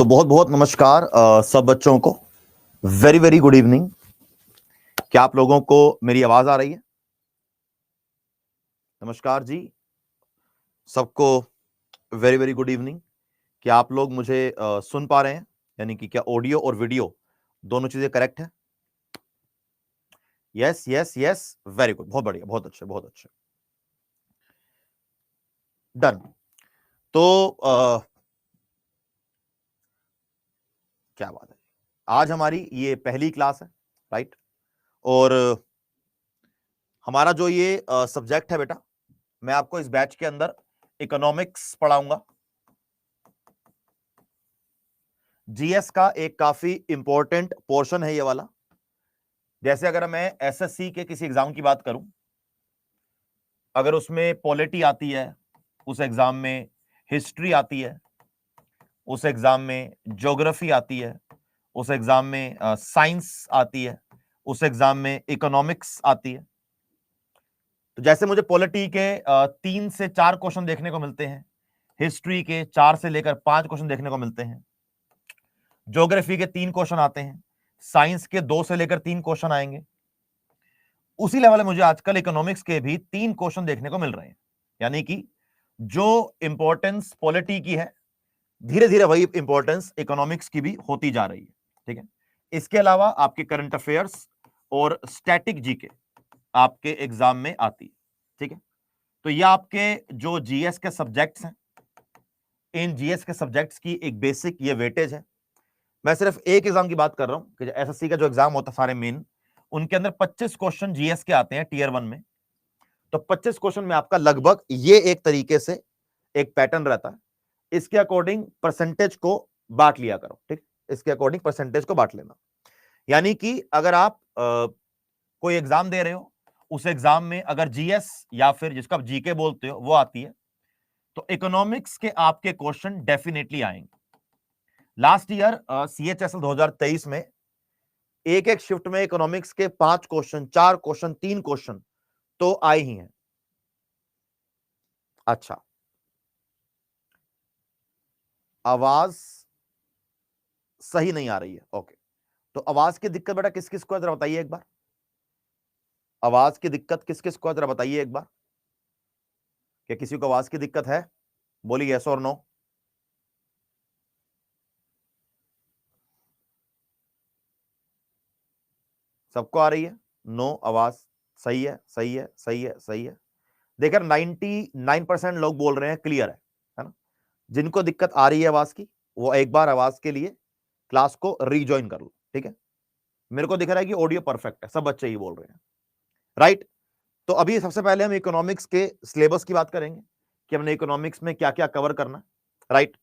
तो बहुत बहुत नमस्कार सब बच्चों को। Very very good evening. क्या आप लोगों को मेरी आवाज आ रही है? नमस्कार जी सबको। Very very good evening. क्या आप लोग मुझे सुन पा रहे हैं? यानी कि क्या ऑडियो और वीडियो दोनों चीजें करेक्ट है? Yes yes yes, very good, बहुत बढ़िया, बहुत अच्छे, बहुत अच्छे। डन। तो क्या बात है, आज हमारी ये पहली क्लास है, राइट? और हमारा जो ये सब्जेक्ट है बेटा, मैं आपको इस बैच के अंदर इकोनॉमिक्स पढ़ाऊंगा। जीएस का एक काफी इंपॉर्टेंट पोर्शन है ये वाला। जैसे अगर मैं एसएससी के किसी एग्जाम की बात करूं, अगर उसमें पॉलिटी आती है, उस एग्जाम में हिस्ट्री आती है, उस एग्जाम में ज्योग्राफी आती है, उस एग्जाम में साइंस आती है, उस एग्जाम में इकोनॉमिक्स आती है। तो जैसे मुझे पॉलिटी के 3 से 4 क्वेश्चन देखने को मिलते हैं, हिस्ट्री के 4 से लेकर 5 क्वेश्चन देखने को मिलते हैं, ज्योग्राफी के 3 क्वेश्चन आते हैं, साइंस के 2 से लेकर 3 क्वेश्चन आएंगे। उसी लेवल में मुझे आजकल इकोनॉमिक्स के भी 3 क्वेश्चन देखने को मिल रहे हैं। यानी कि जो इंपॉर्टेंस पॉलिटी की है, धीरे धीरे वही इंपॉर्टेंस इकोनॉमिक्स की भी होती जा रही है। ठीक है। इसके अलावा आपके करंट अफेयर्स और स्टैटिक जीके आपके एग्जाम में आती है। ठीक है। तो ये आपके जो जीएस के सब्जेक्ट्स हैं, इन जीएस के सब्जेक्ट्स की एक बेसिक ये वेटेज है। मैं सिर्फ एक एग्जाम की बात कर रहा हूं कि एसएससी का जो एग्जाम होता है सारे मेन, उनके अंदर 25 क्वेश्चन जीएस के आते हैं टीयर 1 में। तो 25 क्वेश्चन में आपका लगभग ये एक तरीके से एक पैटर्न रहता है, इसके अकॉर्डिंग परसेंटेज को बांट लिया करो। ठीक, इसके अकॉर्डिंग परसेंटेज को बांट लेना। यानी कि अगर आप कोई एग्जाम दे रहे हो, उस एग्जाम में अगर जीएस या फिर जिसको आप जीके बोलते हो वो आती है, तो इकोनॉमिक्स के आपके क्वेश्चन डेफिनेटली आएंगे। लास्ट ईयर सीएचएसएल 2023 में एक एक शिफ्ट में इकोनॉमिक्स के 5 क्वेश्चन, 4 क्वेश्चन, 3 क्वेश्चन तो आए ही हैं। अच्छा, आवाज सही नहीं आ रही है। ओके, तो आवाज की दिक्कत बेटा किस किस को है जरा बताइए एक बार। आवाज की दिक्कत किस किस को है जरा बताइए एक बार। क्या किसी को आवाज की दिक्कत है? बोलिए यस और नो। सबको आ रही है? नो, आवाज सही है, सही है, सही है, सही है। देखकर 99% लोग बोल रहे हैं क्लियर है ना। जिनको दिक्कत आ रही है आवाज की, वो एक बार आवाज के लिए क्लास को रीजॉइन कर लो। ठीक है। मेरे को दिख रहा है कि ऑडियो परफेक्ट है, सब बच्चे ही बोल रहे हैं, राइट। तो अभी सबसे पहले हम इकोनॉमिक्स के सिलेबस की बात करेंगे कि हमने इकोनॉमिक्स में क्या क्या कवर करना है, राइट।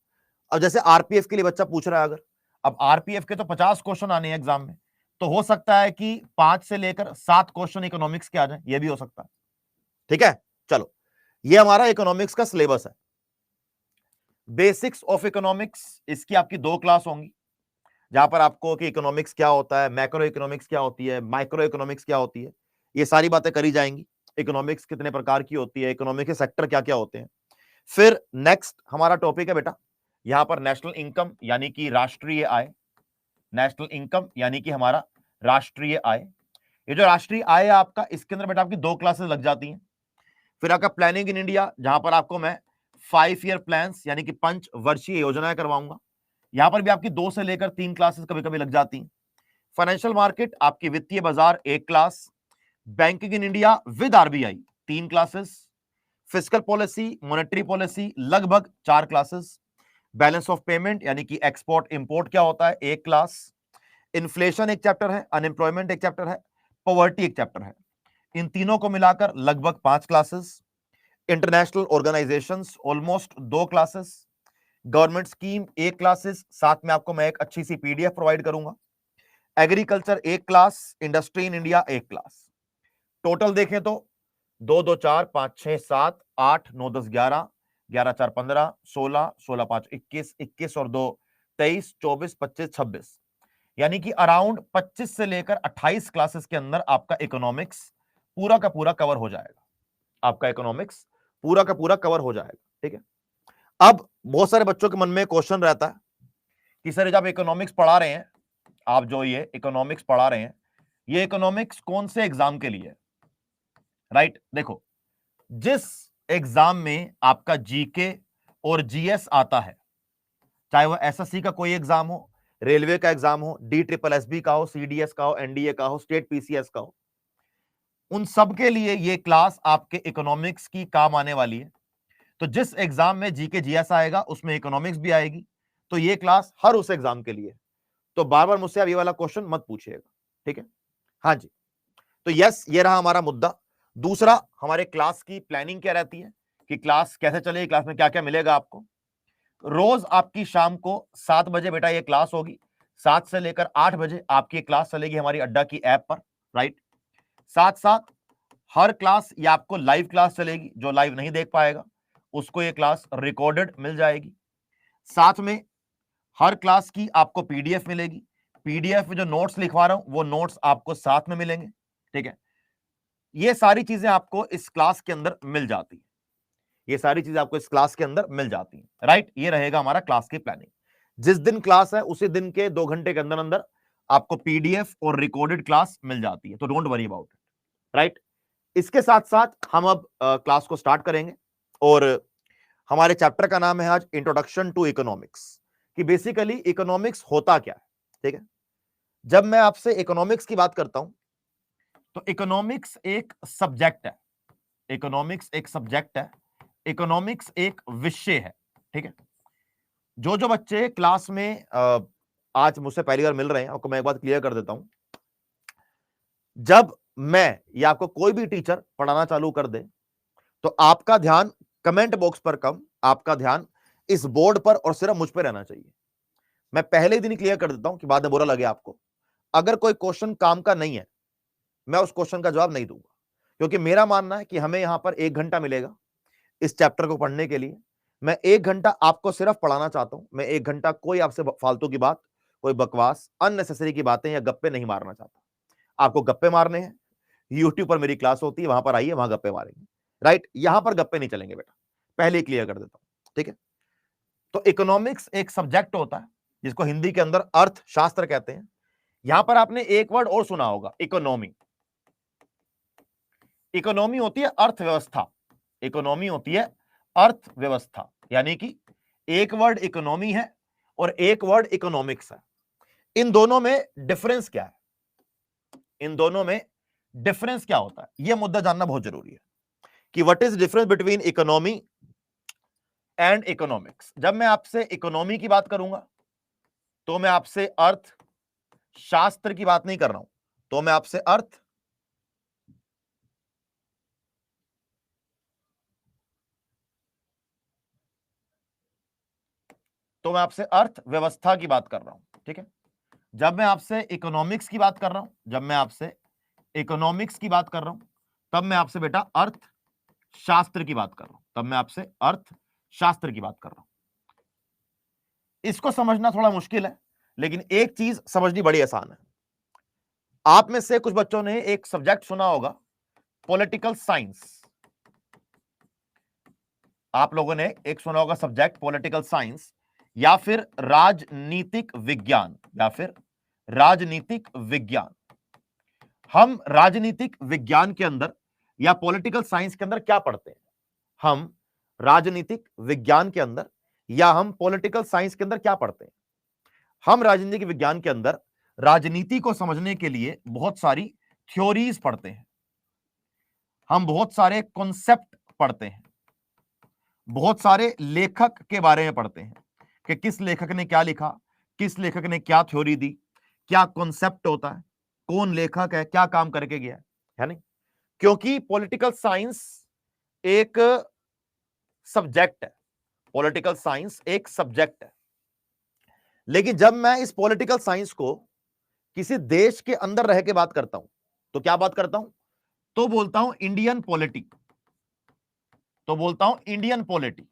अब जैसे आरपीएफ के लिए बच्चा पूछ रहा है, अगर अब आरपीएफ के तो 50 क्वेश्चन आने हैं एग्जाम में, तो हो सकता है कि 5 से लेकर 7 क्वेश्चन इकोनॉमिक्स के आ जाए, ये भी हो सकता है। ठीक है, चलो, ये हमारा इकोनॉमिक्स का सिलेबस है। बेसिक्स ऑफ इकोनॉमिक्स, इसकी आपकी 2 क्लास होंगी, जहां पर आपको कि इकोनॉमिक्स क्या होता है, मैक्रो इकोनॉमिक्स क्या होती है, माइक्रो इकोनॉमिक्स क्या होती है, ये सारी बातें करी जाएंगी। इकोनॉमिक्स कितने प्रकार की होती है, इकोनॉमिक के सेक्टर क्या क्या होते हैं। फिर नेक्स्ट हमारा टॉपिक है बेटा, यहां पर नेशनल इनकम यानी कि राष्ट्रीय आय। नेशनल इनकम यानी कि हमारा राष्ट्रीय आय। ये जो राष्ट्रीय आय है आपका, इसके अंदर बेटा आपकी 2 क्लासेस लग जाती हैं। फिर आपका प्लानिंग इन इंडिया, जहां पर आपको मैं 5 ईयर प्लान्स यानी कि 5 वर्षीय योजनाएं करवाऊंगा। यहां पर भी आपकी 2 से लेकर 3 क्लासेस कभी कभी लग जाती हैं। फाइनेंशियल मार्केट, आपकी वित्तीय बाजार 1 class. Banking in India with RBI 3 classes. Fiscal policy, monetary policy लगभग 4 क्लासेस। बैलेंस ऑफ पेमेंट यानी कि एक्सपोर्ट इंपोर्ट क्या होता है, 1 क्लास। इन्फ्लेशन एक चैप्टर है, अनएम्प्लॉयमेंट एक चैप्टर है, पॉवर्टी एक चैप्टर है। इन तीनों को मिलाकर लगभग 5 classes. International organisations almost 2 classes. Government scheme 1 classes, साथ में आपको मैं एक अच्छी सी पीडीएफ प्रोवाइड करूंगा। Agriculture 1 class, industry in India 1 class. Total देखें तो 2 2 4 5 6 7 8 9 10 11, 11 4 15, 16, 16 5 21, 21 और 2 23, 24 25 26, यानी कि अराउंड 25 से लेकर 28 क्लासेस के अंदर आपका इकोनॉमिक्स पूरा का पूरा कवर हो जाएगा। आपका इकोनॉमिक्स पूरा का पूरा कवर हो जाएगा। ठीक है। अब बहुत सारे बच्चों के मन में क्वेश्चन रहता है कि सर जब इकोनॉमिक्स पढ़ा रहे हैं आप, जो ये इकोनॉमिक्स पढ़ा रहे हैं, ये इकोनॉमिक्स कौन से एग्जाम के लिए है? राइट, देखो जिस एग्जाम में आपका जीके और जीएस आता है, चाहे वो एसएससी का कोई एग्जाम हो, रेलवे का एग्जाम हो, DSSB का हो, सीडीएस का हो, एनडीए का हो, स्टेट पीसीएस का हो, उन सब के लिए ये क्लास आपके इकोनॉमिक्स की काम आने वाली है। तो जिस एग्जाम में जीके जीएस आएगा उसमें इकोनॉमिक्स भी आएगी, तो ये क्लास हर उस एग्जाम के लिए। तो बार बार मुझसे आप ये वाला क्वेश्चन मत पूछिएगा, ठीक है? हाँ जी, तो यस, ये रहा हमारा मुद्दा। दूसरा, हमारे क्लास की प्लानिंग क्या रहती है कि क्लास कैसे चलेगी, क्लास में क्या क्या मिलेगा आपको। रोज आपकी शाम को 7 बजे बेटा ये क्लास होगी, 7 से लेकर 8 बजे आपकी क्लास चलेगी हमारी अड्डा की ऐप पर, राइट। साथ साथ हर क्लास ये आपको लाइव क्लास चलेगी, जो लाइव नहीं देख पाएगा उसको ये क्लास रिकॉर्डेड मिल जाएगी। साथ में हर क्लास की आपको पीडीएफ मिलेगी, पीडीएफ में जो नोट्स लिखवा रहा हूं वो नोट्स आपको साथ में मिलेंगे, ठीक है। ये सारी चीजें आपको इस क्लास के अंदर मिल जाती है, ये सारी चीजें आपको इस क्लास के अंदर मिल जाती हैं, राइट। ये रहेगा हमारा क्लास की प्लानिंग। जिस दिन क्लास है उसी दिन के 2 घंटे के अंदर अंदर आपको पीडीएफ और रिकॉर्डेड क्लास मिल जाती है, तो don't worry about it, right. इसके साथ साथ हम अब क्लास को स्टार्ट करेंगे और हमारे चैप्टर का नाम है आज इंट्रोडक्शन टू इकोनॉमिक्स, कि बेसिकली इकोनॉमिक्स होता क्या है, ठीक है। जब मैं आपसे इकोनॉमिक्स की बात करता हूं तो इकोनॉमिक्स एक सब्जेक्ट है, इकोनॉमिक्स एक सब्जेक्ट है, इकोनॉमिक्स एक विषय है, ठीक है। जो जो बच्चे क्लास में आज मुझसे पहली बार मिल रहे हैं, आपको मैं एक बात क्लियर कर देता हूं, जब मैं या आपको कोई भी टीचर पढ़ाना चालू कर दे तो आपका ध्यान कमेंट बॉक्स पर कम, आपका ध्यान इस बोर्ड पर और सिर्फ मुझ पर रहना चाहिए। मैं पहले ही दिन क्लियर कर देता हूं कि बाद में बुरा लगे आपको, अगर कोई क्वेश्चन काम का नहीं है मैं उस क्वेश्चन का जवाब नहीं दूंगा, क्योंकि मेरा मानना है कि हमें यहां पर 1 घंटा मिलेगा इस चैप्टर को पढ़ने के लिए। मैं 1 घंटा आपको सिर्फ पढ़ाना चाहता हूं, मैं 1 घंटा कोई आपसे फालतू की बात, कोई बकवास, अननेसेसरी की बातें या गप्पे नहीं मारना चाहता। आपको गप्पे मारने हैं, यूट्यूब पर मेरी क्लास होती है, वहां पर आइए, वहां गप्पे मारेंगे, राइट। यहां पर गप्पे नहीं चलेंगे बेटा, पहले ही क्लियर कर देता हूं, ठीक है। तो इकोनॉमिक्स एक सब्जेक्ट होता है जिसको हिंदी के अंदर अर्थशास्त्र कहते हैं। यहां पर आपने एक वर्ड और सुना होगा, इकोनॉमी। इकोनॉमी होती है अर्थव्यवस्था, इकोनॉमी होती है अर्थव्यवस्था, यानी कि एक वर्ड इकोनॉमी है और एक वर्ड इकोनॉमिक्स है। इन दोनों में डिफरेंस क्या है, इन दोनों में डिफरेंस क्या होता है, यह मुद्दा जानना बहुत जरूरी है कि what is difference between economy and economics. जब मैं आपसे इकोनॉमी की बात करूंगा तो मैं आपसे अर्थ शास्त्र की बात नहीं कर रहा हूं, तो मैं आपसे अर्थव्यवस्था की बात कर रहा हूं, ठीक है। जब मैं आपसे इकोनॉमिक्स की बात कर रहा हूं, जब मैं आपसे इकोनॉमिक्स की बात कर रहा हूं, तब मैं आपसे बेटा अर्थशास्त्र की बात कर रहा हूं, तब मैं आपसे अर्थशास्त्र की बात कर रहा हूं। इसको समझना थोड़ा मुश्किल है, लेकिन एक चीज समझनी बड़ी आसान है। आप में से कुछ बच्चों ने एक सब्जेक्ट सुना होगा, पॉलिटिकल साइंस। आप लोगों ने एक सुना होगा सब्जेक्ट पॉलिटिकल साइंस, या फिर राजनीतिक विज्ञान, या फिर राजनीतिक विज्ञान। हम राजनीतिक विज्ञान के अंदर या पॉलिटिकल साइंस के अंदर क्या पढ़ते हैं? हम राजनीतिक विज्ञान के अंदर या हम पॉलिटिकल साइंस के अंदर क्या पढ़ते हैं? हम राजनीतिक विज्ञान के अंदर राजनीति को समझने के लिए बहुत सारी थ्योरीज पढ़ते हैं, हम बहुत सारे कॉन्सेप्ट पढ़ते हैं, बहुत सारे लेखक के बारे में पढ़ते हैं कि किस लेखक ने क्या लिखा, किस लेखक ने क्या थ्योरी दी, क्या कॉन्सेप्ट होता है, कौन लेखक है, क्या काम करके गया है नहीं। क्योंकि पॉलिटिकल साइंस एक सब्जेक्ट है, पॉलिटिकल साइंस एक सब्जेक्ट है। लेकिन जब मैं इस पॉलिटिकल साइंस को किसी देश के अंदर रह के बात करता हूं तो क्या बात करता हूं? तो बोलता हूं इंडियन पॉलिटी, तो बोलता हूं इंडियन पॉलिटी,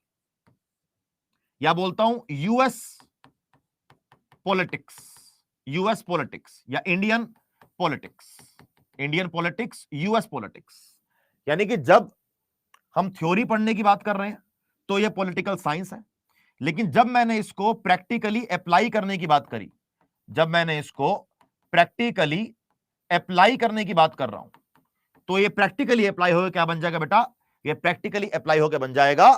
या बोलता हूं यूएस पॉलिटिक्स, यूएस पॉलिटिक्स या Indian politics, Indian politics, US politics. यानी कि जब हम थ्योरी पढ़ने की बात कर रहे हैं तो यह पॉलिटिकल साइंस है, लेकिन जब मैंने इसको प्रैक्टिकली अप्लाई करने की बात करी, जब मैंने इसको प्रैक्टिकली अप्लाई करने की बात कर रहा हूं, तो ये प्रैक्टिकली अप्लाई होकर क्या बन जाएगा बेटा? ये प्रैक्टिकली अप्लाई होकर बन जाएगा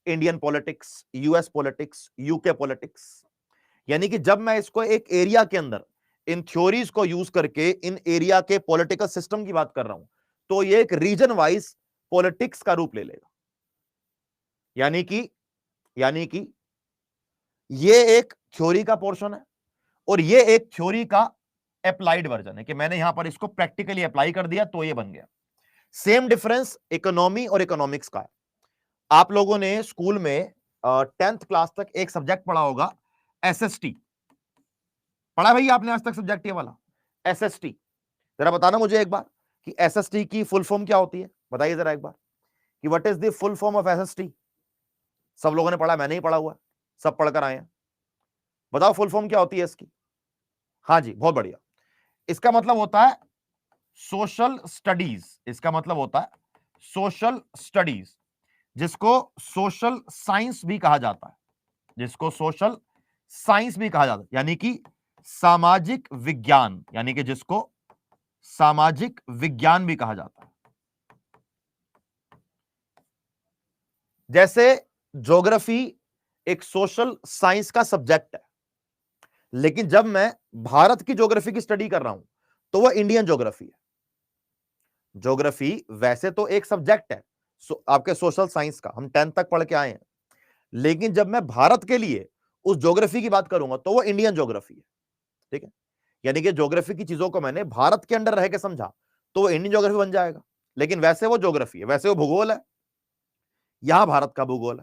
Indian politics, US politics, UK politics. यानी कि जब मैं इसको एक एरिया के अंदर इन थ्योरीज को यूज करके इन एरिया के पॉलिटिकल सिस्टम की बात कर रहा हूं, तो ये एक रीजन वाइज पॉलिटिक्स का रूप ले लेगा। यानी कि ये एक थ्योरी का पोर्शन है और ये एक थ्योरी का अप्लाइड वर्जन है कि मैंने यहां पर इसको प्रैक्टिकली अप्लाई कर दिया तो ये बन गया। सेम डिफरेंस इकोनॉमी और इकोनॉमिक्स का है। आप लोगों ने स्कूल में 10th क्लास तक एक सब्जेक्ट पढ़ा होगा, एसएसटी। पढ़ा भैया आपने आज तक सब्जेक्ट ये वाला एसएसटी? जरा बताना मुझे एक बार कि एसएसटी की फुल फॉर्म क्या होती है, बताइए जरा एक बार कि what is the full form of SST. सब लोगों ने पढ़ा, मैंने ही पढ़ा हुआ, सब पढ़कर आए हैं। बताओ फुल फॉर्म क्या होती है इसकी? हाँ जी, बहुत बढ़िया। इसका मतलब होता है सोशल स्टडीज। इसका मतलब होता है सोशल स्टडीज, जिसको सोशल साइंस भी कहा जाता है, जिसको सोशल साइंस भी कहा जाता है, यानी कि सामाजिक विज्ञान, यानी कि जिसको सामाजिक विज्ञान भी कहा जाता है। जैसे ज्योग्राफी एक सोशल साइंस का सब्जेक्ट है, लेकिन जब मैं भारत की ज्योग्राफी की स्टडी कर रहा हूं तो वह इंडियन ज्योग्राफी है। ज्योग्राफी वैसे तो एक सब्जेक्ट है आपके सोशल साइंस का, हम 10th तक पढ़ के आए हैं, लेकिन जब मैं भारत के लिए उस ज्योग्राफी की बात करूंगा तो वो इंडियन ज्योग्राफी है। ठीक है, यानी कि ज्योग्राफी की चीजों को मैंने भारत के अंदर रह के समझा तो वो इंडियन ज्योग्राफी बन जाएगा। लेकिन वैसे वो ज्योग्राफी है, वैसे वो भूगोल है, यहां भारत का भूगोल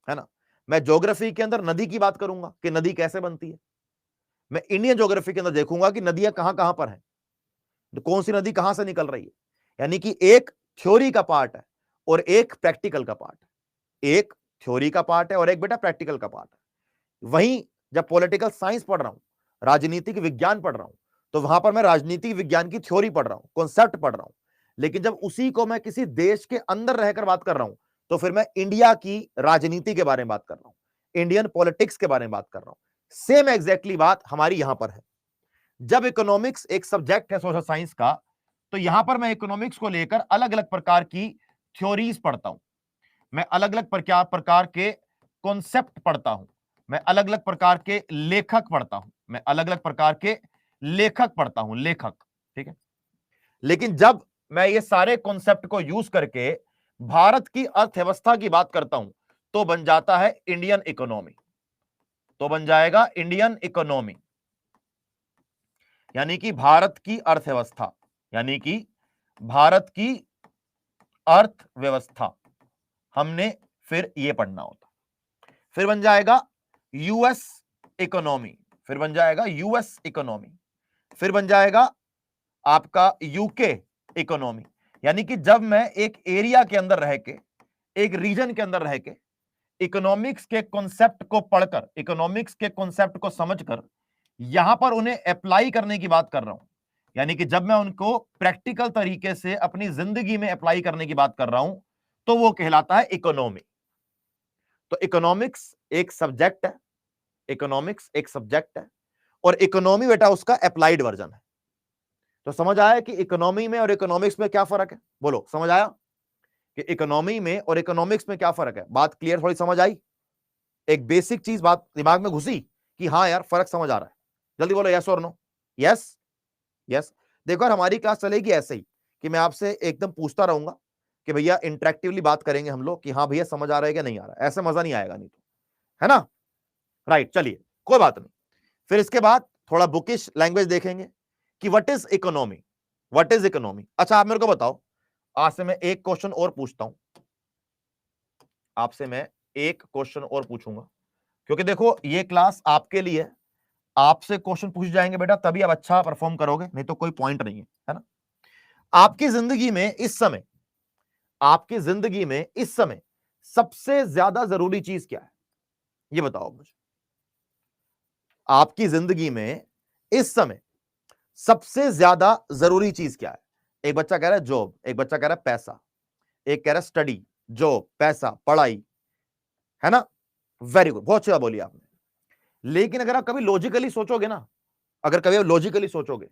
है ना। मैं ज्योग्राफी के अंदर नदी की बात करूंगा कि नदी कैसे बनती है, मैं इंडियन ज्योग्राफी के अंदर देखूंगा कि नदियां कहां कहां पर हैं, कौन सी नदी कहां से निकल रही है। यानी कि एक थ्योरी का पार्ट है और एक प्रैक्टिकल का पार्ट है, एक थ्योरी का पार्ट है और एक बेटा प्रैक्टिकल का पार्ट है। वहीं जब पॉलिटिकल साइंस पढ़ रहा हूं, राजनीतिक विज्ञान पढ़ रहा हूं, तो वहां पर मैं राजनीतिक विज्ञान की थ्योरी पढ़ रहा हूं, कॉन्सेप्ट पढ़ रहा हूं। लेकिन जब उसी को मैं किसी देश के अंदर रहकर बात कर रहा हूं तो फिर मैं इंडिया की राजनीति के बारे में बात कर रहा हूं, इंडियन पॉलिटिक्स के बारे में बात कर रहा हूं। सेम एग्जैक्टली बात हमारी यहां पर है। जब इकोनॉमिक्स एक सब्जेक्ट है सोशल साइंस का, तो यहां पर मैं इकोनॉमिक्स को लेकर अलग अलग प्रकार की थ्योरीज पढ़ता हूं, मैं अलग अलग प्रकार के कॉन्सेप्ट पढ़ता हूं, मैं अलग अलग प्रकार के लेखक पढ़ता हूं, मैं अलग अलग प्रकार के लेखक पढ़ता हूं, लेखक। ठीक है, लेकिन जब मैं ये सारे कॉन्सेप्ट को यूज करके भारत की अर्थव्यवस्था की बात करता हूं तो बन जाता है इंडियन इकोनॉमी, तो बन जाएगा इंडियन इकोनॉमी, यानी कि भारत की अर्थव्यवस्था, यानी कि भारत की अर्थव्यवस्था हमने फिर ये पढ़ना होता। फिर बन जाएगा यूएस इकोनॉमी, फिर बन जाएगा यूएस इकोनॉमी, फिर बन जाएगा आपका यूके इकोनॉमी। यानी कि जब मैं एक एरिया के अंदर रह के, एक रीजन के अंदर रह के इकोनॉमिक्स के कॉन्सेप्ट को पढ़कर, इकोनॉमिक्स के कॉन्सेप्ट को समझकर यहां पर उन्हें अप्लाई करने की बात कर रहा हूं, यानी कि जब मैं उनको प्रैक्टिकल तरीके से अपनी जिंदगी में अप्लाई करने की बात कर रहा हूं तो वो कहलाता है इकोनॉमी। तो इकोनॉमिक्स एक सब्जेक्ट है, इकोनॉमिक्स एक सब्जेक्ट है और इकोनॉमी बेटा उसका अप्लाइड वर्जन है। तो समझ आया कि इकोनॉमी में और इकोनॉमिक्स में क्या फर्क है? बोलो, समझ आया कि इकोनॉमी में और इकोनॉमिक्स में क्या फर्क है? बात क्लियर, थोड़ी समझ आई? एक बेसिक चीज बात दिमाग में घुसी कि हाँ यार फर्क समझ आ रहा है? जल्दी बोलो यस और नो। Yes, yes. देखो यार, हमारी क्लास चलेगी ऐसे ही कि मैं आपसे एकदम पूछता रहूंगा कि भैया इंटरेक्टिवली बात करेंगे हम लोग कि हाँ भैया समझ आ रहा है क्या नहीं आ रहा है, ऐसे मजा नहीं आएगा नहीं तो, है ना? राइट, चलिए कोई बात नहीं। फिर इसके बाद थोड़ा बुकिश लैंग्वेज देखेंगे कि what is economy, what is economy. अच्छा आप मेरे को बताओ, आज से मैं एक क्वेश्चन और पूछता हूं, आपसे मैं एक क्वेश्चन और पूछूंगा, क्योंकि देखो ये क्लास आपके लिए, आपसे क्वेश्चन पूछ जाएंगे बेटा तभी आप अच्छा परफॉर्म करोगे, नहीं तो कोई पॉइंट नहीं है ना? आपकी जिंदगी में इस समय, आपकी जिंदगी में इस समय सबसे ज्यादा जरूरी चीज क्या है? ये बताओ मुझे। आपकी जिंदगी में इस समय सबसे ज्यादा जरूरी चीज क्या है? एक बच्चा कह रहा है जॉब, एक बच्चा कह रहा है पैसा, एक कह रहा है स्टडी, जॉब, पैसा, पढ़ाई, है ना? वेरी गुड, बहुत अच्छी बात बोली आपने। लेकिन अगर आप कभी लॉजिकली सोचोगे ना, अगर कभी आप लॉजिकली सोचोगे,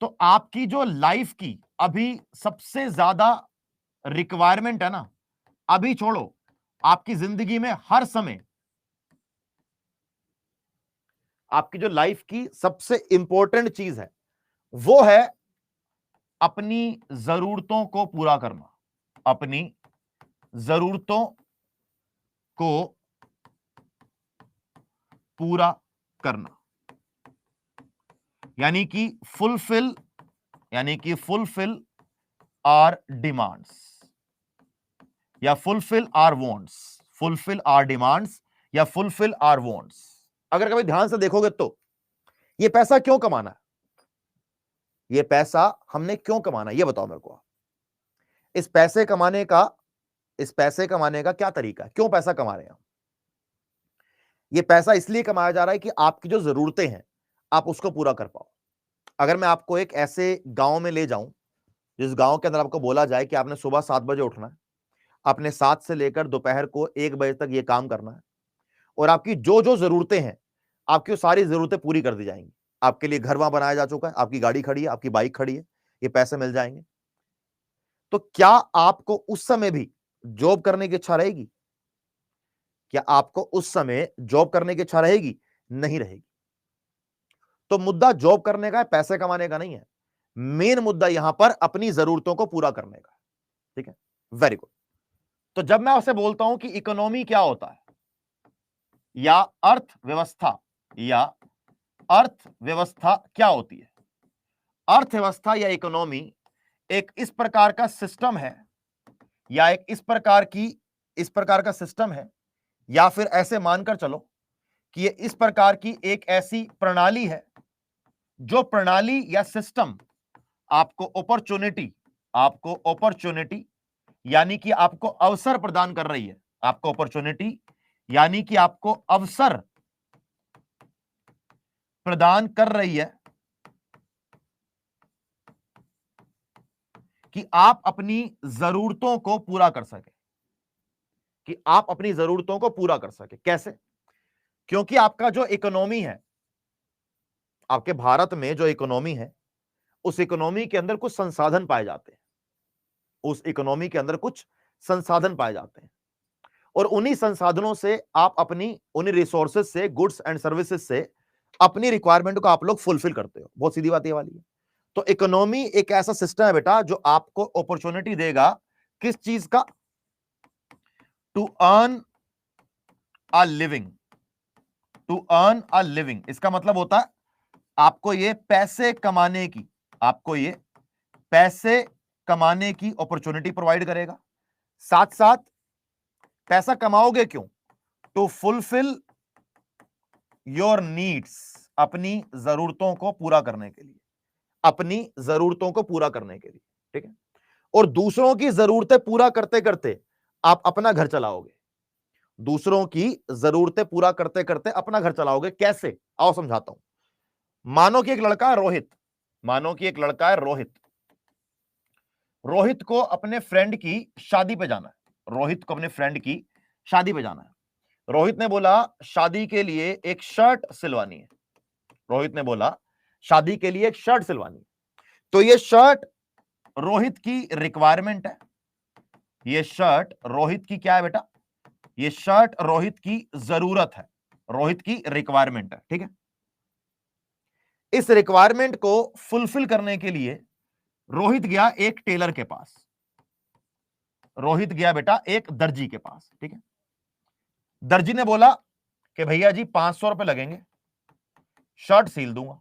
तो आपकी जो लाइफ की अभी सबसे ज्यादा रिक्वायरमेंट है ना, अभी छोड़ो, आपकी जिंदगी में हर समय आपकी जो लाइफ की सबसे इंपॉर्टेंट चीज है वो है अपनी जरूरतों को पूरा करना, अपनी जरूरतों को पूरा करना, यानी कि फुलफिल आर डिमांड्स या fulfil our wants, fulfil our demands या फुलफिल आर वांट्स। अगर कभी ध्यान से देखोगे तो ये पैसा क्यों कमाना है, ये पैसा हमने क्यों कमाना है, ये बताओ मेरे को। इस पैसे कमाने का क्या तरीका है, क्यों पैसा कमा रहे हैं हम? ये पैसा इसलिए कमाया जा रहा है कि आपकी जो जरूरतें हैं आप उसको पूरा कर पाओ। अगर मैं आपको एक ऐसे गांव में ले जाऊं जिस गांव के अंदर आपको बोला जाए कि आपने सुबह 7 बजे उठना है, आपने 7 से लेकर दोपहर को 1 बजे तक ये काम करना है, और आपकी जो जो जरूरतें हैं आपकी वो सारी जरूरतें पूरी कर दी जाएंगी। आपके लिए घर वहां बनाया जा चुका है, आपकी गाड़ी खड़ी है, आपकी बाइक खड़ी है, ये पैसे मिल जाएंगे। तो क्या आपको उस समय भी जॉब करने की इच्छा रहेगी? क्या आपको उस समय जॉब करने की इच्छा रहेगी? नहीं रहेगी। तो मुद्दा जॉब करने का है, पैसे कमाने का नहीं है। मेन मुद्दा यहां पर अपनी जरूरतों को पूरा करने का है। ठीक है, वेरी गुड। तो जब मैं उसे बोलता हूं कि इकोनॉमी क्या होता है या अर्थव्यवस्था, या अर्थव्यवस्था क्या होती है, अर्थव्यवस्था या इकोनॉमी एक इस प्रकार का सिस्टम है, या एक इस प्रकार का सिस्टम है, या फिर ऐसे मानकर चलो कि ये इस प्रकार की एक ऐसी प्रणाली है जो प्रणाली या सिस्टम आपको अपॉर्चुनिटी यानी कि आपको अवसर प्रदान कर रही है, आपको अपॉर्चुनिटी यानी कि आपको अवसर प्रदान कर रही है कि आप अपनी जरूरतों को पूरा कर सके, कि आप अपनी जरूरतों को पूरा कर सके। कैसे? क्योंकि आपका जो इकोनॉमी है, आपके भारत में जो इकोनॉमी है, उस इकोनॉमी के अंदर कुछ संसाधन पाए जाते हैं, उस इकोनॉमी के अंदर कुछ संसाधन पाए जाते हैं, और उन्हीं संसाधनों से आप अपनी उन्हीं रिसोर्सेज से, गुड्स एंड सर्विसेज से अपनी रिक्वायरमेंट को आप लोग फुलफिल करते हो। बहुत सीधी बात ये वाली है। तो इकोनॉमी एक ऐसा सिस्टम है बेटा जो आपको अपॉर्चुनिटी देगा, किस चीज का? To earn a living, to earn a living. इसका मतलब होता है आपको ये पैसे कमाने की, आपको ये पैसे कमाने की अपॉर्चुनिटी प्रोवाइड करेगा। साथ साथ पैसा कमाओगे क्यों? टू फुलफिल योर नीड्स, अपनी जरूरतों को पूरा करने के लिए, अपनी जरूरतों को पूरा करने के लिए। ठीक है, और दूसरों की जरूरतें पूरा करते करते आप अपना घर चलाओगे, दूसरों की जरूरतें पूरा करते करते अपना घर चलाओगे। कैसे? आओ समझाता हूं। मानो कि एक लड़का है रोहित, मानो कि एक लड़का है रोहित, रोहित को अपने फ्रेंड की शादी पे जाना है, रोहित को अपने फ्रेंड की शादी पे जाना है। रोहित ने बोला शादी के लिए एक शर्ट सिलवानी है, रोहित ने बोला शादी के लिए एक शर्ट सिलवानी है। तो ये शर्ट रोहित की रिक्वायरमेंट है, ये शर्ट रोहित की क्या है बेटा? ये शर्ट रोहित की जरूरत है, रोहित की रिक्वायरमेंट है। ठीक है, इस रिक्वायरमेंट को फुलफिल करने के लिए रोहित गया एक टेलर के पास, रोहित गया बेटा एक दर्जी के पास। ठीक है, दर्जी ने बोला कि भैया जी 500 रुपए लगेंगे, शर्ट सिल दूंगा,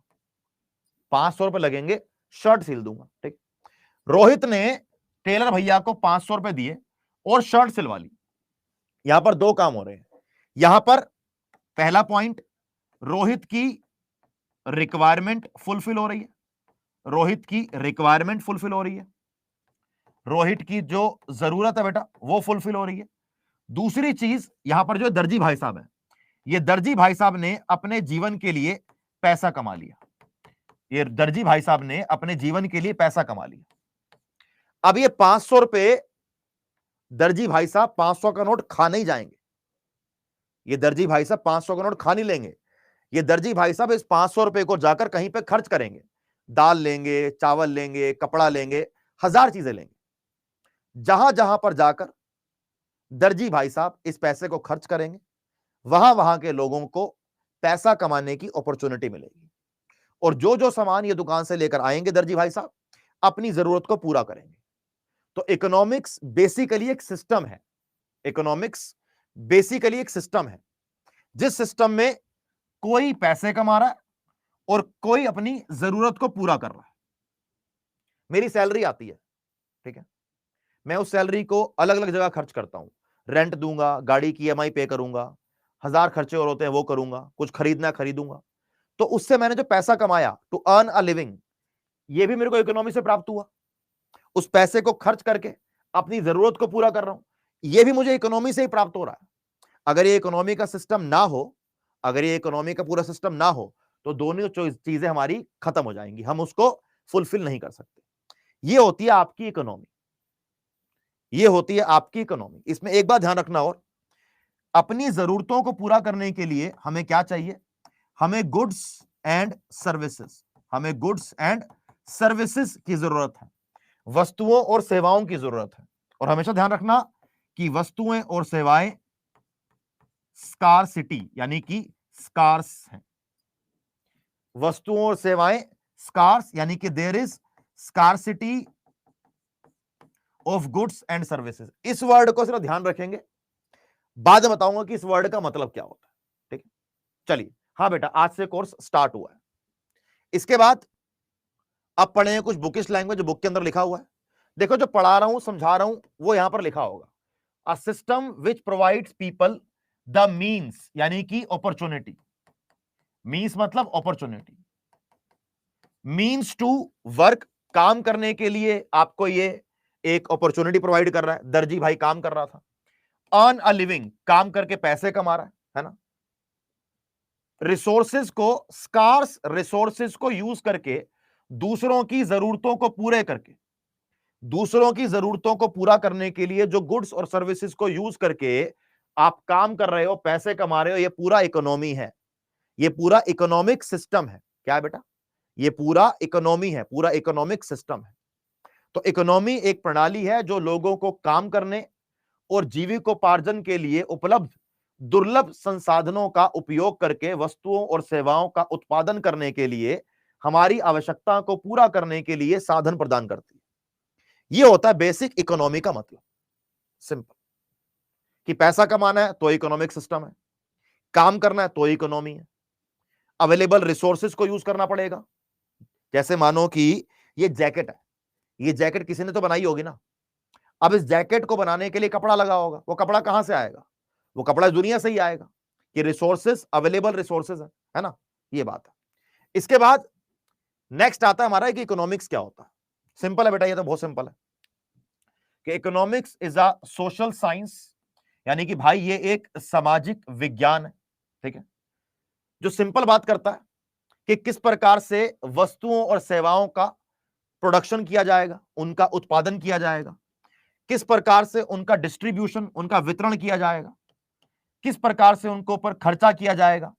500 रुपए लगेंगे, शर्ट सिल दूंगा। ठीक, रोहित ने टेलर भैया को 500 रुपए दिए और शर्ट सिलवा ली। यहां पर दो काम हो रहे हैं। यहां पर पहला पॉइंट, रोहित की रिक्वायरमेंट फुलफिल हो रही है, रोहित की रिक्वायरमेंट फुलफिल हो रही है, रोहित की जो जरूरत है बेटा वो फुलफिल हो रही है। दूसरी चीज, यहां पर जो दर्जी भाई साहब है, ये दर्जी भाई साहब ने अपने जीवन के लिए पैसा कमा लिया, ये दर्जी भाई साहब ने अपने जीवन के लिए पैसा कमा लिया। अब ये 500 रुपए दर्जी भाई साहब 500 का नोट खा नहीं जाएंगे, ये दर्जी भाई साहब 500 का नोट खा नहीं लेंगे, ये दर्जी भाई साहब इस 500 रुपए को जाकर कहीं पे खर्च करेंगे, दाल लेंगे, चावल लेंगे, कपड़ा लेंगे, हजार चीजें लेंगे। जहां जहां पर जाकर दर्जी भाई साहब इस पैसे को खर्च करेंगे, वहां वहां के लोगों को पैसा कमाने की अपॉर्चुनिटी मिलेगी, और जो जो सामान ये दुकान से लेकर आएंगे दर्जी भाई साहब अपनी जरूरत को पूरा करेंगे। तो इकोनॉमिक्स बेसिकली एक सिस्टम है, इकोनॉमिक्स बेसिकली एक सिस्टम है, जिस सिस्टम में कोई पैसे कमा रहा है और कोई अपनी जरूरत को पूरा कर रहा है। मेरी सैलरी आती है, ठीक है, मैं उस सैलरी को अलग अलग जगह खर्च करता हूं, रेंट दूंगा, गाड़ी की ईएमआई पे करूंगा, हजार खर्चे और होते हैं वो करूंगा, कुछ खरीदना खरीदूंगा, तो उससे मैंने जो पैसा कमाया टू अर्न अ लिविंग, ये भी मेरे को इकोनॉमी से प्राप्त हुआ। उस पैसे को खर्च करके अपनी जरूरत को पूरा कर रहा हूं, ये भी मुझे इकोनॉमी से ही प्राप्त हो रहा है। अगर ये इकोनॉमी का सिस्टम ना हो, अगर ये इकोनॉमी का पूरा सिस्टम ना हो, तो दोनों चीजें हमारी खत्म हो जाएंगी, हम उसको फुलफिल नहीं कर सकते। ये होती है आपकी इकोनॉमी, ये होती है आपकी इकोनॉमी। इसमें एक बात ध्यान रखना, और अपनी जरूरतों को पूरा करने के लिए हमें क्या चाहिए, हमें गुड्स एंड सर्विसेज, हमें गुड्स एंड सर्विसेज की जरूरत है, वस्तुओं और सेवाओं की जरूरत है। और हमेशा ध्यान रखना कि वस्तुएं और सेवाएं स्कार्सिटी यानी कि स्कार्स हैं, वस्तुओं और सेवाएं स्कार्स यानी कि there is scarcity of goods and services. इस वर्ड को सिर्फ ध्यान रखेंगे, बाद में बताऊंगा कि इस वर्ड का मतलब क्या होता है, ठीक है। चलिए, हाँ बेटा, आज से कोर्स स्टार्ट हुआ है। इसके बाद अब पढ़ेंगे कुछ बुकिश लैंग्वेज, जो बुक के अंदर लिखा हुआ है। देखो, जो पढ़ा रहा हूं, समझा रहा हूं, वो यहां पर लिखा होगा, a system which provides people the means यानी कि अपॉर्चुनिटी, मीन्स मतलब अपॉर्चुनिटी, मीन्स टू वर्क, काम करने के लिए आपको ये एक अपॉर्चुनिटी प्रोवाइड कर रहा है। दर्जी भाई काम कर रहा था, अर्न अ लिविंग, काम करके पैसे कमा रहा है ना। रिसोर्सेज को, स्कार्स रिसोर्सेज को यूज करके दूसरों की जरूरतों को पूरे करके, दूसरों की जरूरतों को पूरा करने के लिए जो गुड्स और सर्विसेज को यूज करके आप काम कर रहे हो, पैसे कमा रहे हो, ये पूरा इकोनॉमी है, ये पूरा इकोनॉमिक सिस्टम है। क्या है बेटा, ये पूरा इकोनॉमी है, पूरा इकोनॉमिक सिस्टम है। तो इकोनॉमी एक प्रणाली है जो लोगों को काम करने और जीविकोपार्जन के लिए उपलब्ध दुर्लभ संसाधनों का उपयोग करके वस्तुओं और सेवाओं का उत्पादन करने के लिए, हमारी आवश्यकता को पूरा करने के लिए साधन प्रदान करती है। यह होता है बेसिक इकोनॉमी का मतलब, सिंपल, कि पैसा कमाना है तो इकोनॉमिक सिस्टम है, काम करना है तो इकोनॉमी है, अवेलेबल रिसोर्सेज को यूज करना पड़ेगा। जैसे मानो कि ये जैकेट है, ये जैकेट किसी ने तो बनाई होगी ना, अब इस जैकेट को बनाने के लिए कपड़ा लगा होगा, वो कपड़ा कहां से आएगा, वो कपड़ा दुनिया से ही आएगा, कि रिसोर्सेज, अवेलेबल रिसोर्सेज है ना, ये बात है। इसके बाद नेक्स्ट आता है हमारा कि इकोनॉमिक्स क्या होता है। सिंपल है बेटा, ये तो बहुत सिंपल है कि economics is a social science, यानी कि भाई ये एक सामाजिक विज्ञान है, ठीक है, जो सिंपल बात करता है कि किस प्रकार से वस्तुओं और सेवाओं का प्रोडक्शन किया जाएगा, उनका उत्पादन किया जाएगा, किस प्रकार से उनका डिस्ट्रीब्यूशन, उनका वितरण किया जाएगा, किस प्रकार से उनको ऊपर खर्चा किया जाएगा,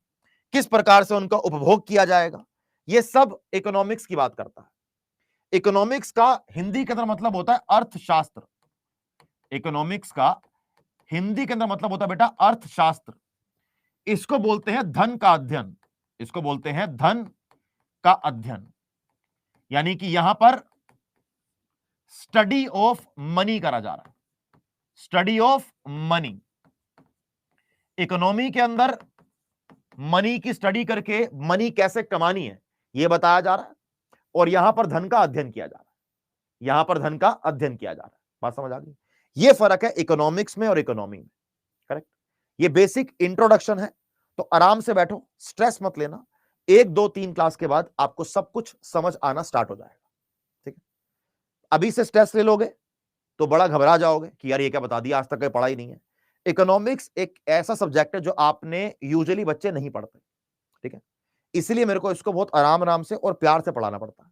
किस प्रकार से उनका उपभोग किया जाएगा, ये सब इकोनॉमिक्स की बात करता है। इकोनॉमिक्स का हिंदी के अंदर मतलब होता है अर्थशास्त्र, इकोनॉमिक्स का हिंदी के अंदर मतलब होता है बेटा अर्थशास्त्र। इसको बोलते हैं धन का अध्ययन, इसको बोलते हैं धन का अध्ययन, यानी कि यहां पर स्टडी ऑफ मनी करा जा रहा है, स्टडी ऑफ मनी। इकोनॉमी के अंदर मनी की स्टडी करके मनी कैसे कमानी है यह बताया जा रहा है, और यहां पर धन का अध्ययन किया जा रहा है, यहां पर धन का अध्ययन किया जा रहा है। बात समझ आ गई? यह फर्क है इकोनॉमिक्स में और इकोनॉमी में, करेक्ट। ये बेसिक इंट्रोडक्शन है, तो आराम से बैठो, स्ट्रेस मत लेना, 1 2 3 क्लास के बाद आपको सब कुछ समझ आना स्टार्ट हो जाएगा, ठीक है। अभी से स्ट्रेस ले लोगे तो बड़ा घबरा जाओगे कि यार ये क्या बता दिया, आज तक पढ़ा ही नहीं है। इकोनॉमिक्स एक ऐसा सब्जेक्ट है जो आपने यूजुअली बच्चे नहीं पढ़ते, ठीक है, इसलिए मेरे को इसको बहुत आराम आराम से और प्यार से पढ़ाना पड़ता है।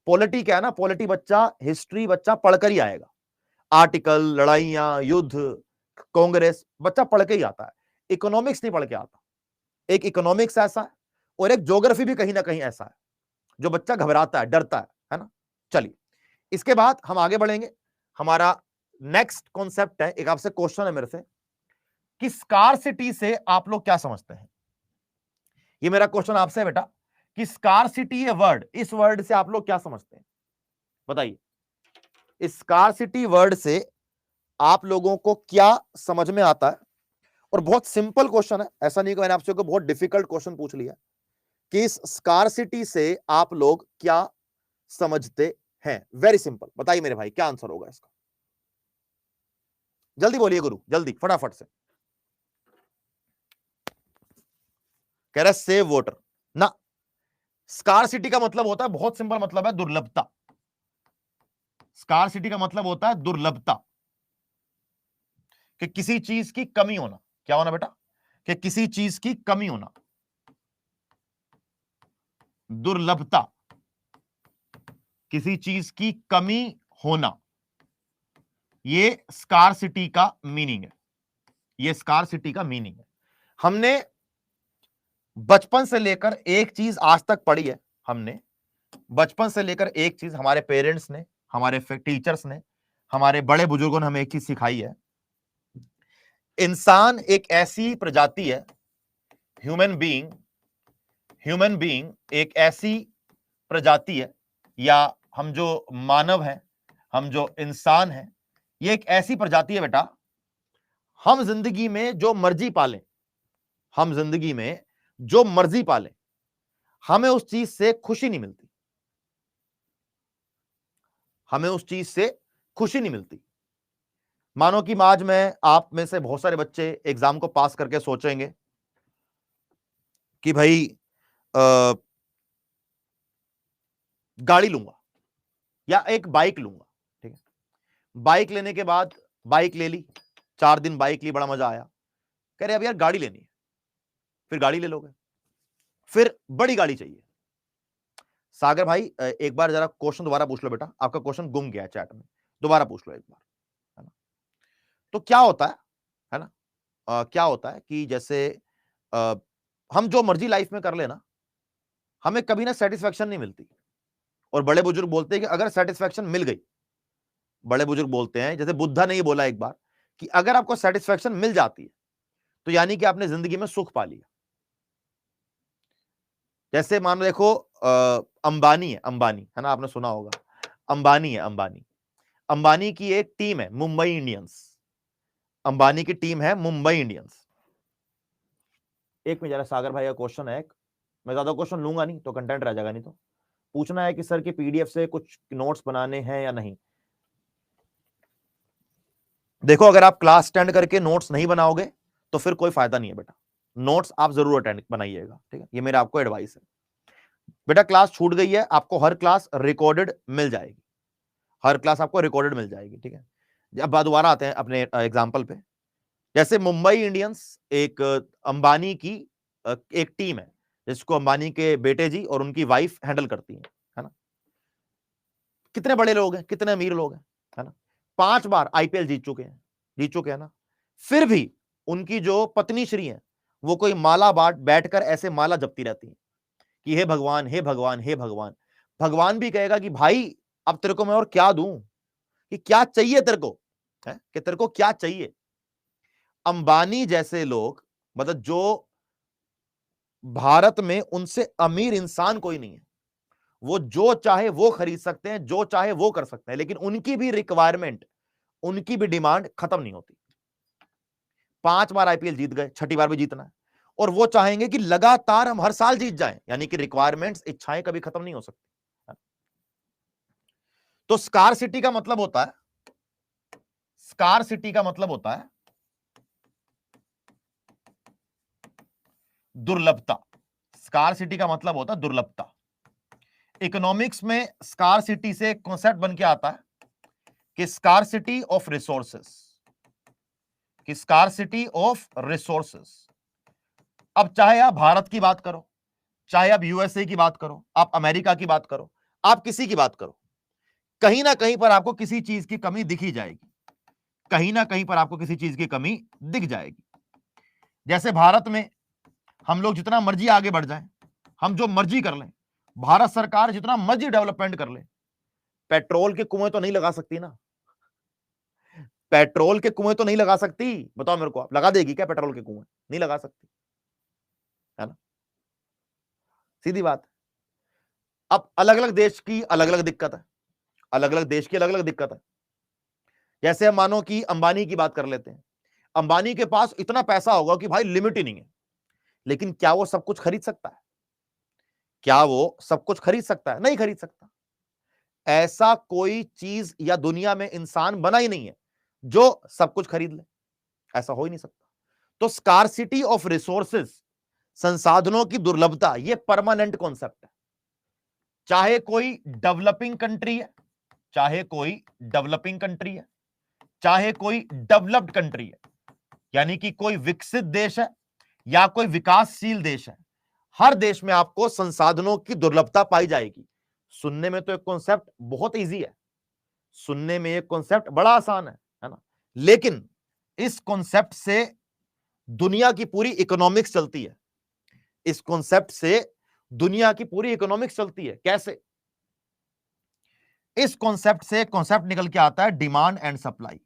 पॉलिटी क्या है ना, पॉलिटी बच्चा, हिस्ट्री बच्चा पढ़कर ही आएगा, आर्टिकल, लड़ाइयां, युद्ध, कांग्रेस बच्चा पढ़ के ही आता है, इकोनॉमिक्स नहीं पढ़ के आता। एक इकोनॉमिक्स ऐसा है और एक ज्योग्राफी भी कहीं ना कहीं ऐसा है जो बच्चा घबराता है, डरता है ना। चलिए इसके बाद हम आगे बढ़ेंगे। हमारा नेक्स्ट कॉन्सेप्ट है, एक आपसे क्वेश्चन है मेरे से कि स्कार्सिटी से आप लोग क्या समझते हैं। ये मेरा क्वेश्चन आपसे है बेटा कि स्कार्सिटी ये वर्ड, इस वर्ड से आप लोग क्या समझते हैं, बताइए। स्कार्सिटी वर्ड से आप लोगों को क्या समझ में आता है। और बहुत सिंपल क्वेश्चन है, ऐसा नहीं कि मैंने आपसे को बहुत डिफिकल्ट क्वेश्चन पूछ लिया कि इस स्कार्सिटी से आप लोग क्या समझते हैं। वेरी सिंपल, बताइए मेरे भाई क्या आंसर होगा इसका, जल्दी बोलिए गुरु, जल्दी फटाफट से। कह रहा है सेव वाटर ना। स्कार्सिटी का मतलब होता है, बहुत सिंपल मतलब है, दुर्लभता। स्कार्सिटी का मतलब होता है दुर्लभता, कि किसी चीज की कमी होना। क्या होना बेटा, कि किसी चीज की कमी होना, दुर्लभता, किसी चीज की कमी होना, ये स्कार्सिटी का मीनिंग है। ये स्कार्सिटी का मीनिंग है। हमने बचपन से लेकर एक चीज आज तक पढ़ी है, हमने बचपन से लेकर एक चीज, हमारे पेरेंट्स ने, हमारे टीचर्स ने, हमारे बड़े बुजुर्गों ने हमें एक चीज सिखाई है। इंसान एक ऐसी प्रजाति है, ह्यूमन बीइंग एक ऐसी प्रजाति है, या हम जो मानव हैं, हम जो इंसान हैं, ये एक ऐसी प्रजाति है बेटा, हम जिंदगी में जो मर्जी पालें, हम जिंदगी में जो मर्जी पालें, हमें उस चीज से खुशी नहीं मिलती, हमें उस चीज से खुशी नहीं मिलती। मानो कि आज मैं, आप में से बहुत सारे बच्चे एग्जाम को पास करके सोचेंगे कि भाई गाड़ी लूंगा या एक बाइक लूंगा, ठीक है। बाइक लेने के बाद बाइक ले ली, 4 दिन बाइक ली, बड़ा मजा आया, कह रहे अब यार गाड़ी लेनी है, फिर गाड़ी ले लोगे, फिर बड़ी गाड़ी चाहिए। सागर भाई एक बार जरा क्वेश्चन दोबारा पूछ लो बेटा, आपका क्वेश्चन गुम गया चैट में, दोबारा पूछ लो एक बार, है ना। तो क्या होता है ना, क्या होता है कि जैसे हम जो मर्जी लाइफ में कर लेना, हमें कभी ना सेटिस्फेक्शन नहीं मिलती। और बड़े बुजुर्ग बोलते हैं कि अगर सेटिस्फेक्शन मिल गई, बड़े बुजुर्ग बोलते हैं, जैसे बुद्धा ने ये बोला एक बार कि अगर आपको सेटिस्फेक्शन मिल जाती है तो यानी कि आपने जिंदगी में सुख पा लिया। जैसे मान लो देखो अंबानी है, अंबानी है ना, आपने सुना होगा, अंबानी है, अंबानी, अंबानी की एक टीम है मुंबई इंडियंस, अंबानी की टीम है मुंबई इंडियंस। एक मिनट जरा, सागर भाई का क्वेश्चन है, मैं ज्यादा क्वेश्चन लूंगा नहीं तो कंटेंट रह जाएगा, नहीं तो पूछना है कि सर के पीडीएफ से कुछ नोट्स बनाने हैं या नहीं। देखो अगर आप क्लास अटेंड करके नोट्स नहीं बनाओगे तो फिर कोई फायदा नहीं है बेटा, नोट्स आप जरूर अटेंड बनाइएगा, ठीक है, ये मेरा आपको एडवाइस है। बेटा क्लास छूट गई है, आपको हर क्लास रिकॉर्डेड मिल जाएगी, हर क्लास आपको रिकॉर्डेड मिल जाएगी, ठीक है। अब दोबारा आते हैं अपने एग्जाम्पल पे। जैसे मुंबई इंडियंस एक अंबानी की एक टीम है, जिसको अंबानी के बेटे जी और उनकी वाइफ हैंडल करती है ना। कितने बड़े लोग हैं, कितने अमीर लोग हैं, है ना। 5 बार आईपीएल जीत चुके हैं ना। फिर भी उनकी जो पत्नी श्री है, वो कोई माला बाट बैठकर ऐसे माला जपती रहती है कि हे भगवान, हे भगवान, हे भगवान। भगवान भी कहेगा कि भाई अब तेरे को मैं और क्या दूं, कि क्या चाहिए तेरे को, है कि तेरे को क्या चाहिए। अंबानी जैसे लोग, मतलब जो भारत में उनसे अमीर इंसान कोई नहीं है, वो जो चाहे वो खरीद सकते हैं, जो चाहे वो कर सकते हैं, लेकिन उनकी भी रिक्वायरमेंट, उनकी भी डिमांड खत्म नहीं होती। 5 बार आईपीएल जीत गए, 6ठी बार भी जीतना है, और वो चाहेंगे कि लगातार हम हर साल जीत जाएं, यानी कि रिक्वायरमेंट्स, इच्छाएं कभी खत्म नहीं हो सकती। तो स्कार्सिटी का मतलब होता है, स्कार्सिटी का मतलब होता है दुर्लभता। स्कार्सिटी का मतलब होता है दुर्लभता। इकोनॉमिक्स में स्कार्सिटी से कॉन्सेप्ट बन के आता है कि स्कार्सिटी ऑफ रिसोर्सेस, कि स्कार्सिटी ऑफ रिसोर्सेस। अब चाहे आप भारत की बात करो, चाहे आप यूएसए की बात करो, आप अमेरिका की बात करो, आप किसी की बात करो, कहीं ना कहीं पर आपको किसी चीज की कमी दिखी जाएगी। कहीं ना कहीं पर आपको किसी चीज की कमी दिख जाएगी। जैसे भारत में हम लोग जितना मर्जी आगे बढ़ जाएं, हम जो मर्जी कर लें, भारत सरकार जितना मर्जी डेवलपमेंट कर ले, पेट्रोल के कुएं तो नहीं लगा सकती ना। पेट्रोल के कुएं तो नहीं लगा सकती। बताओ मेरे को, आप लगा देगी क्या पेट्रोल के कुएं? नहीं लगा सकती, है ना, सीधी बात। अब अलग अलग देश की अलग अलग दिक्कत है, अलग अलग देश की अलग अलग दिक्कत है। जैसे हम मानो कि अंबानी की बात कर लेते हैं। अंबानी के पास इतना पैसा होगा कि भाई लिमिट ही नहीं है, लेकिन क्या वो सब कुछ खरीद सकता है? क्या वो सब कुछ खरीद सकता है? नहीं खरीद सकता। ऐसा कोई चीज या दुनिया में इंसान बना ही नहीं है जो सब कुछ खरीद ले, ऐसा हो ही नहीं सकता। तो स्कार्सिटी ऑफ रिसोर्सेस, संसाधनों की दुर्लभता, ये परमानेंट कॉन्सेप्ट है। चाहे कोई डेवलपिंग कंट्री है, चाहे कोई डेवलपिंग कंट्री है, चाहे कोई डेवलप्ड कंट्री है, यानी कि कोई विकसित देश है या कोई विकासशील देश है, हर देश में आपको संसाधनों की दुर्लभता पाई जाएगी। सुनने में तो एक कॉन्सेप्ट बहुत इजी है, सुनने में एक कॉन्सेप्ट बड़ा आसान है ना, लेकिन इस कॉन्सेप्ट से दुनिया की पूरी इकोनॉमिक्स चलती है। इस कॉन्सेप्ट से दुनिया की पूरी इकोनॉमिक्स चलती है। कैसे? इस कॉन्सेप्ट से कॉन्सेप्ट निकल के आता है डिमांड एंड सप्लाई।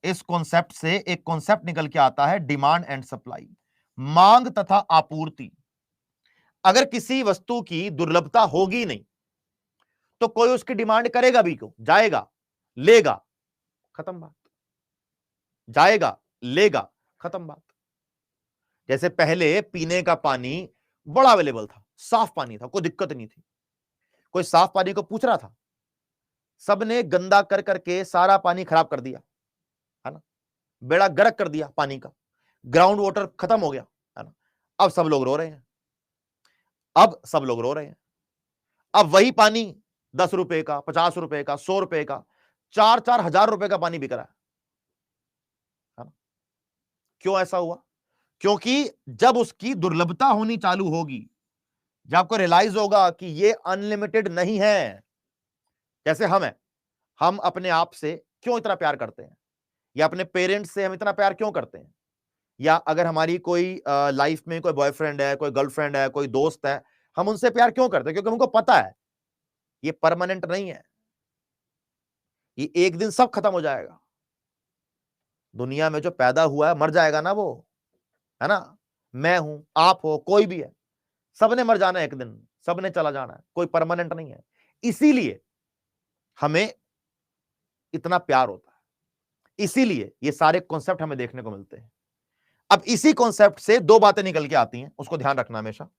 इस कॉन्सेप्ट से एक कॉन्सेप्ट निकल के आता है डिमांड एंड सप्लाई, मांग तथा आपूर्ति। अगर किसी वस्तु की दुर्लभता होगी नहीं तो कोई उसकी डिमांड करेगा भी क्यों? जाएगा, लेगा, खत्म बात। जाएगा, लेगा, खत्म बात। जैसे पहले पीने का पानी बड़ा अवेलेबल था, साफ पानी था, कोई दिक्कत नहीं थी। कोई साफ पानी को पूछ रहा था, सबने गंदा कर करके सारा पानी खराब कर दिया, है ना, बेड़ा गर्क कर दिया पानी का, ग्राउंड वाटर खत्म हो गया, है ना। अब सब लोग रो रहे हैं, अब सब लोग रो रहे हैं। अब वही पानी 10 रुपए का, 50 रुपए का, 100 रुपए का, 4-4 हजार रुपए का पानी बिक रहा है ना। क्यों ऐसा हुआ? क्योंकि जब उसकी दुर्लभता होनी चालू होगी, जब आपको रियलाइज होगा कि ये अनलिमिटेड नहीं है। जैसे हम अपने आप से क्यों इतना प्यार करते हैं, या अपने पेरेंट्स से हम इतना प्यार क्यों करते हैं, या अगर हमारी कोई लाइफ में कोई बॉयफ्रेंड है, कोई गर्लफ्रेंड है, कोई दोस्त है, हम उनसे प्यार क्यों करते हैं? क्योंकि हमको पता है ये परमानेंट नहीं है, ये एक दिन सब खत्म हो जाएगा। दुनिया में जो पैदा हुआ है मर जाएगा ना वो, है ना। मैं हूं, आप हो, कोई भी है, सबने मर जाना है एक दिन, सबने चला जाना है, कोई परमानेंट नहीं है। इसीलिए हमें इतना प्यार होता है, इसीलिए ये सारे कॉन्सेप्ट हमें देखने को मिलते हैं। अब इसी कॉन्सेप्ट से दो बातें निकल के आती हैं, उसको ध्यान रखना हमेशा।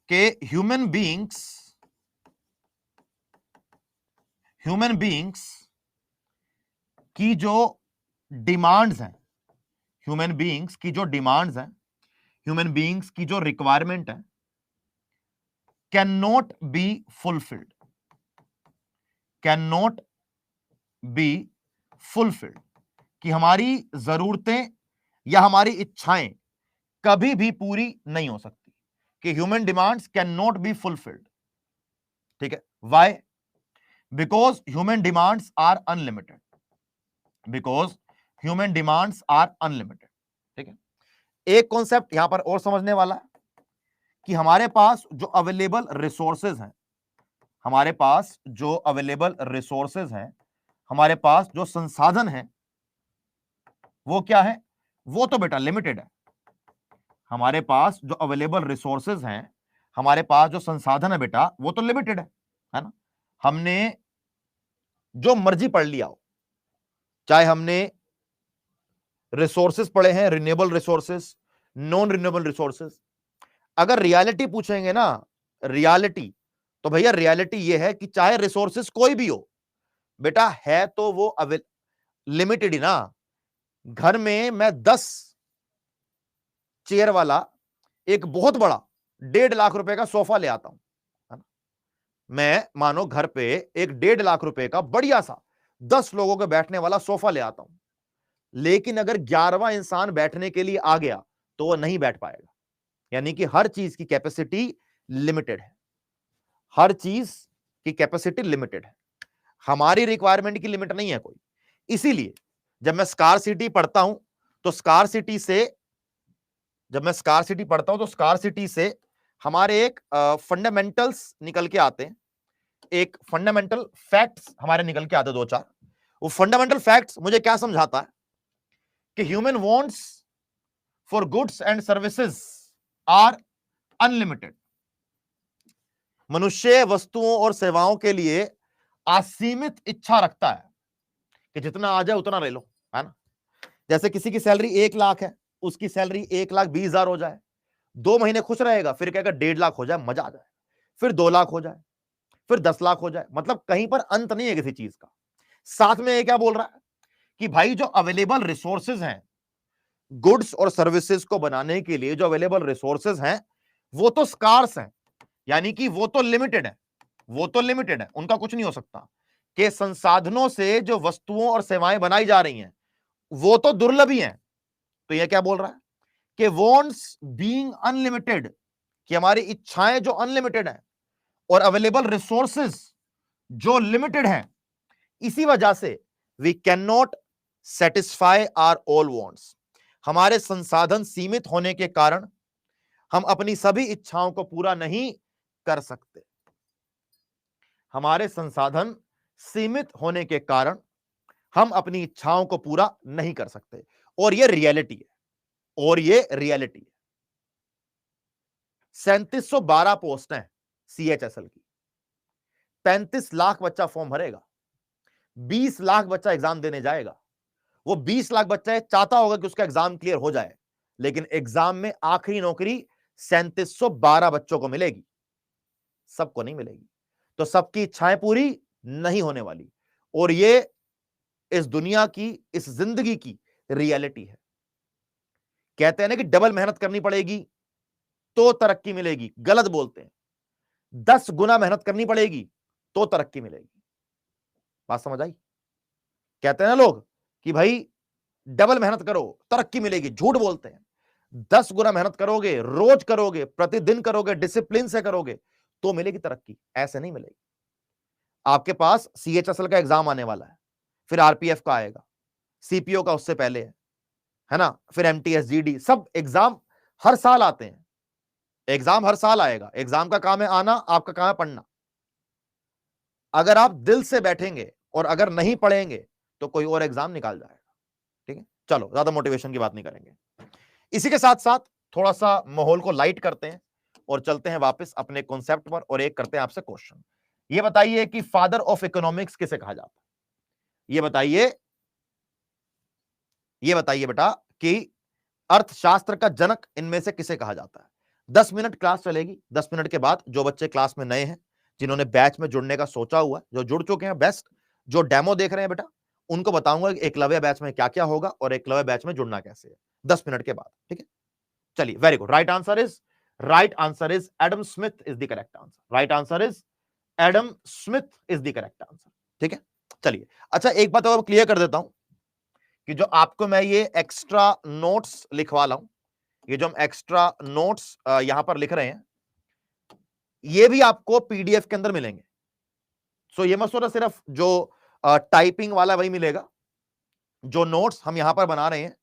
कि ह्यूमन बीइंग्स की जो डिमांड्स हैं, ह्यूमन बीइंग्स की जो डिमांड्स हैं, ह्यूमन बीइंग्स की जो रिक्वायरमेंट है, can not be fulfilled, can not be fulfilled, कि हमारी जरूरतें या हमारी इच्छाएं कभी भी पूरी नहीं हो सकती, कि human demands cannot be fulfilled. ठीक है, why? Because human demands are unlimited, because human demands are unlimited. ठीक है, एक कॉन्सेप्ट यहां पर और समझने वाला है कि हमारे पास जो अवेलेबल रिसोर्सेज हैं, हमारे पास जो अवेलेबल रिसोर्सेज हैं, हमारे पास जो संसाधन हैं, वो क्या है? वो तो बेटा लिमिटेड है। हमारे पास जो अवेलेबल रिसोर्सेज हैं, हमारे पास जो संसाधन है बेटा, वो तो लिमिटेड है ना। हमने जो मर्जी पढ़ लिया हो, चाहे हमने रिसोर्सेज पढ़े हैं, renewable resources, non renewable resources, अगर रियलिटी पूछेंगे ना, रियलिटी, तो भैया रियलिटी ये है कि चाहे रिसोर्सेज कोई भी हो बेटा, है तो वो लिमिटेड ही ना। घर में मैं 10 चेयर वाला एक बहुत बड़ा 1.5 लाख रुपए का सोफा ले आता हूं, है ना। मैं मानो घर पे एक 1.5 लाख रुपए का बढ़िया सा 10 लोगों के बैठने वाला सोफा ले आता हूं, लेकिन अगर 11वां इंसान बैठने के लिए आ गया तो वो नहीं बैठ पाएगा। यानी कि हर चीज की कैपेसिटी लिमिटेड है। हर चीज की कैपेसिटी लिमिटेड है, हमारी रिक्वायरमेंट की लिमिट नहीं है कोई। इसीलिए जब मैं स्कार्सिटी पढ़ता हूं तो स्कार्सिटी से हमारे एक फंडामेंटल्स निकल के आते हैं, एक फंडामेंटल फैक्ट्स हमारे निकल के आते हैं दो चार। वो फंडामेंटल फैक्ट्स मुझे क्या समझाता है कि human wants for goods and services are unlimited. मनुष्य वस्तुओं और सेवाओं के लिए असीमित इच्छा रखता है कि जितना आ जाए उतना ले लो, है ना। जैसे किसी की सैलरी 1 लाख है, उसकी सैलरी 1,20,000 हो जाए, 2 महीने खुश रहेगा, फिर कहेगा 1.5 लाख हो जाए, मजा आ जाए, फिर 2 लाख हो जाए, फिर 10 लाख हो जाए। मतलब कहीं पर अंत नहीं है किसी चीज का। साथ में ये क्या बोल रहा है कि भाई जो अवेलेबल रिसोर्सेज हैं गुड्स और सर्विसेज को बनाने के लिए, जो अवेलेबल रिसोर्सेज हैं वो तो स्कार्स हैं, यानी कि वो तो लिमिटेड है, उनका कुछ नहीं हो सकता। कि संसाधनों से जो वस्तुओं और सेवाएं बनाई जा रही हैं वो तो दुर्लभ ही हैं। तो ये क्या बोल रहा है कि वॉन्ट्स बीइंग अनलिमिटेड, कि हमारी इच्छाएं जो अनलिमिटेड हैं और अवेलेबल रिसोर्सेज जो लिमिटेड हैं, इसी वजह से we cannot satisfy our all wants. हमारे संसाधन सीमित होने के कारण हम अपनी सभी इच्छाओं को पूरा नहीं कर सकते। हमारे संसाधन सीमित होने के कारण हम अपनी इच्छाओं को पूरा नहीं कर सकते। और यह रियलिटी है, 3712 पोस्ट हैं CHSL की, 35 लाख बच्चा फॉर्म भरेगा, 20 लाख बच्चा एग्जाम देने जाएगा। वो 20 लाख बच्चा चाहता होगा कि उसका एग्जाम क्लियर हो जाए, लेकिन एग्जाम में आखिरी नौकरी 3712 बच्चों को मिलेगी, सबको नहीं मिलेगी। तो सबकी इच्छाएं पूरी नहीं होने वाली। और ये इस दुनिया की, इस जिंदगी की रियलिटी है। कहते हैं ना कि डबल मेहनत करनी पड़ेगी तो तरक्की मिलेगी, गलत बोलते हैं। 10 गुना मेहनत करनी पड़ेगी तो तरक्की मिलेगी। बात समझ आई? कहते हैं ना लोग कि भाई डबल मेहनत करो तरक्की मिलेगी, झूठ बोलते हैं। 10 गुना मेहनत करोगे, रोज करोगे, प्रतिदिन करोगे, डिसिप्लिन से करोगे तो मिलेगी तरक्की, ऐसे नहीं मिलेगी। आपके पास CHSL का एग्जाम आने वाला है, फिर RPF का आएगा, CPO का उससे पहले है ना, फिर MTS GD, सब एग्जाम हर साल आते हैं। एग्जाम हर साल आएगा, एग्जाम का काम है आना, आपका काम है पढ़ना। अगर आप दिल से बैठेंगे और अगर नहीं पढ़ेंगे तो कोई और एग्जाम निकाल जाएगा। ठीक है, चलो ज्यादा मोटिवेशन की बात नहीं करेंगे। इसी के साथ साथ थोड़ा सा माहौल को लाइट करते हैं और चलते हैं वापस अपने कॉन्सेप्ट पर, और एक करते हैं आपसे क्वेश्चन। ये बताइए कि फादर ऑफ इकोनॉमिक्स किसे कहा जाता है? ये बताइए बेटा कि अर्थशास्त्र का जनक इनमें से किसे कहा जाता है? 10 मिनट क्लास चलेगी। 10 मिनट के बाद जो बच्चे क्लास में नए हैं, जिन्होंने बैच में जुड़ने का सोचा हुआ है, जो जुड़ चुके हैं बेस्ट, जो डेमो देख रहे हैं बेटा, उनको बताऊंगा कि एकलव्य बैच में क्या क्या होगा और एकलव्य बैच में जुड़ना कैसे है 10 मिनट के बाद। ठीक है, चलिए, very good. Right answer is Adam Smith is the correct answer. Right answer is Adam Smith is the correct answer. ठीक है, चलिए। अच्छा, एक बात और क्लियर कर देता हूं कि जो आपको मैं ये एक्स्ट्रा नोट्स लिखवा ला हूं, ये जो हम एक्स्ट्रा नोट्स यहां पर लिख रहे हैं, ये भी आपको PDF के अंदर मिलेंगे। सो ये मत सोचो सिर्फ जो टाइपिंग वाला वही मिलेगा। जो नोट्स हम यहां पर बना रहे हैं,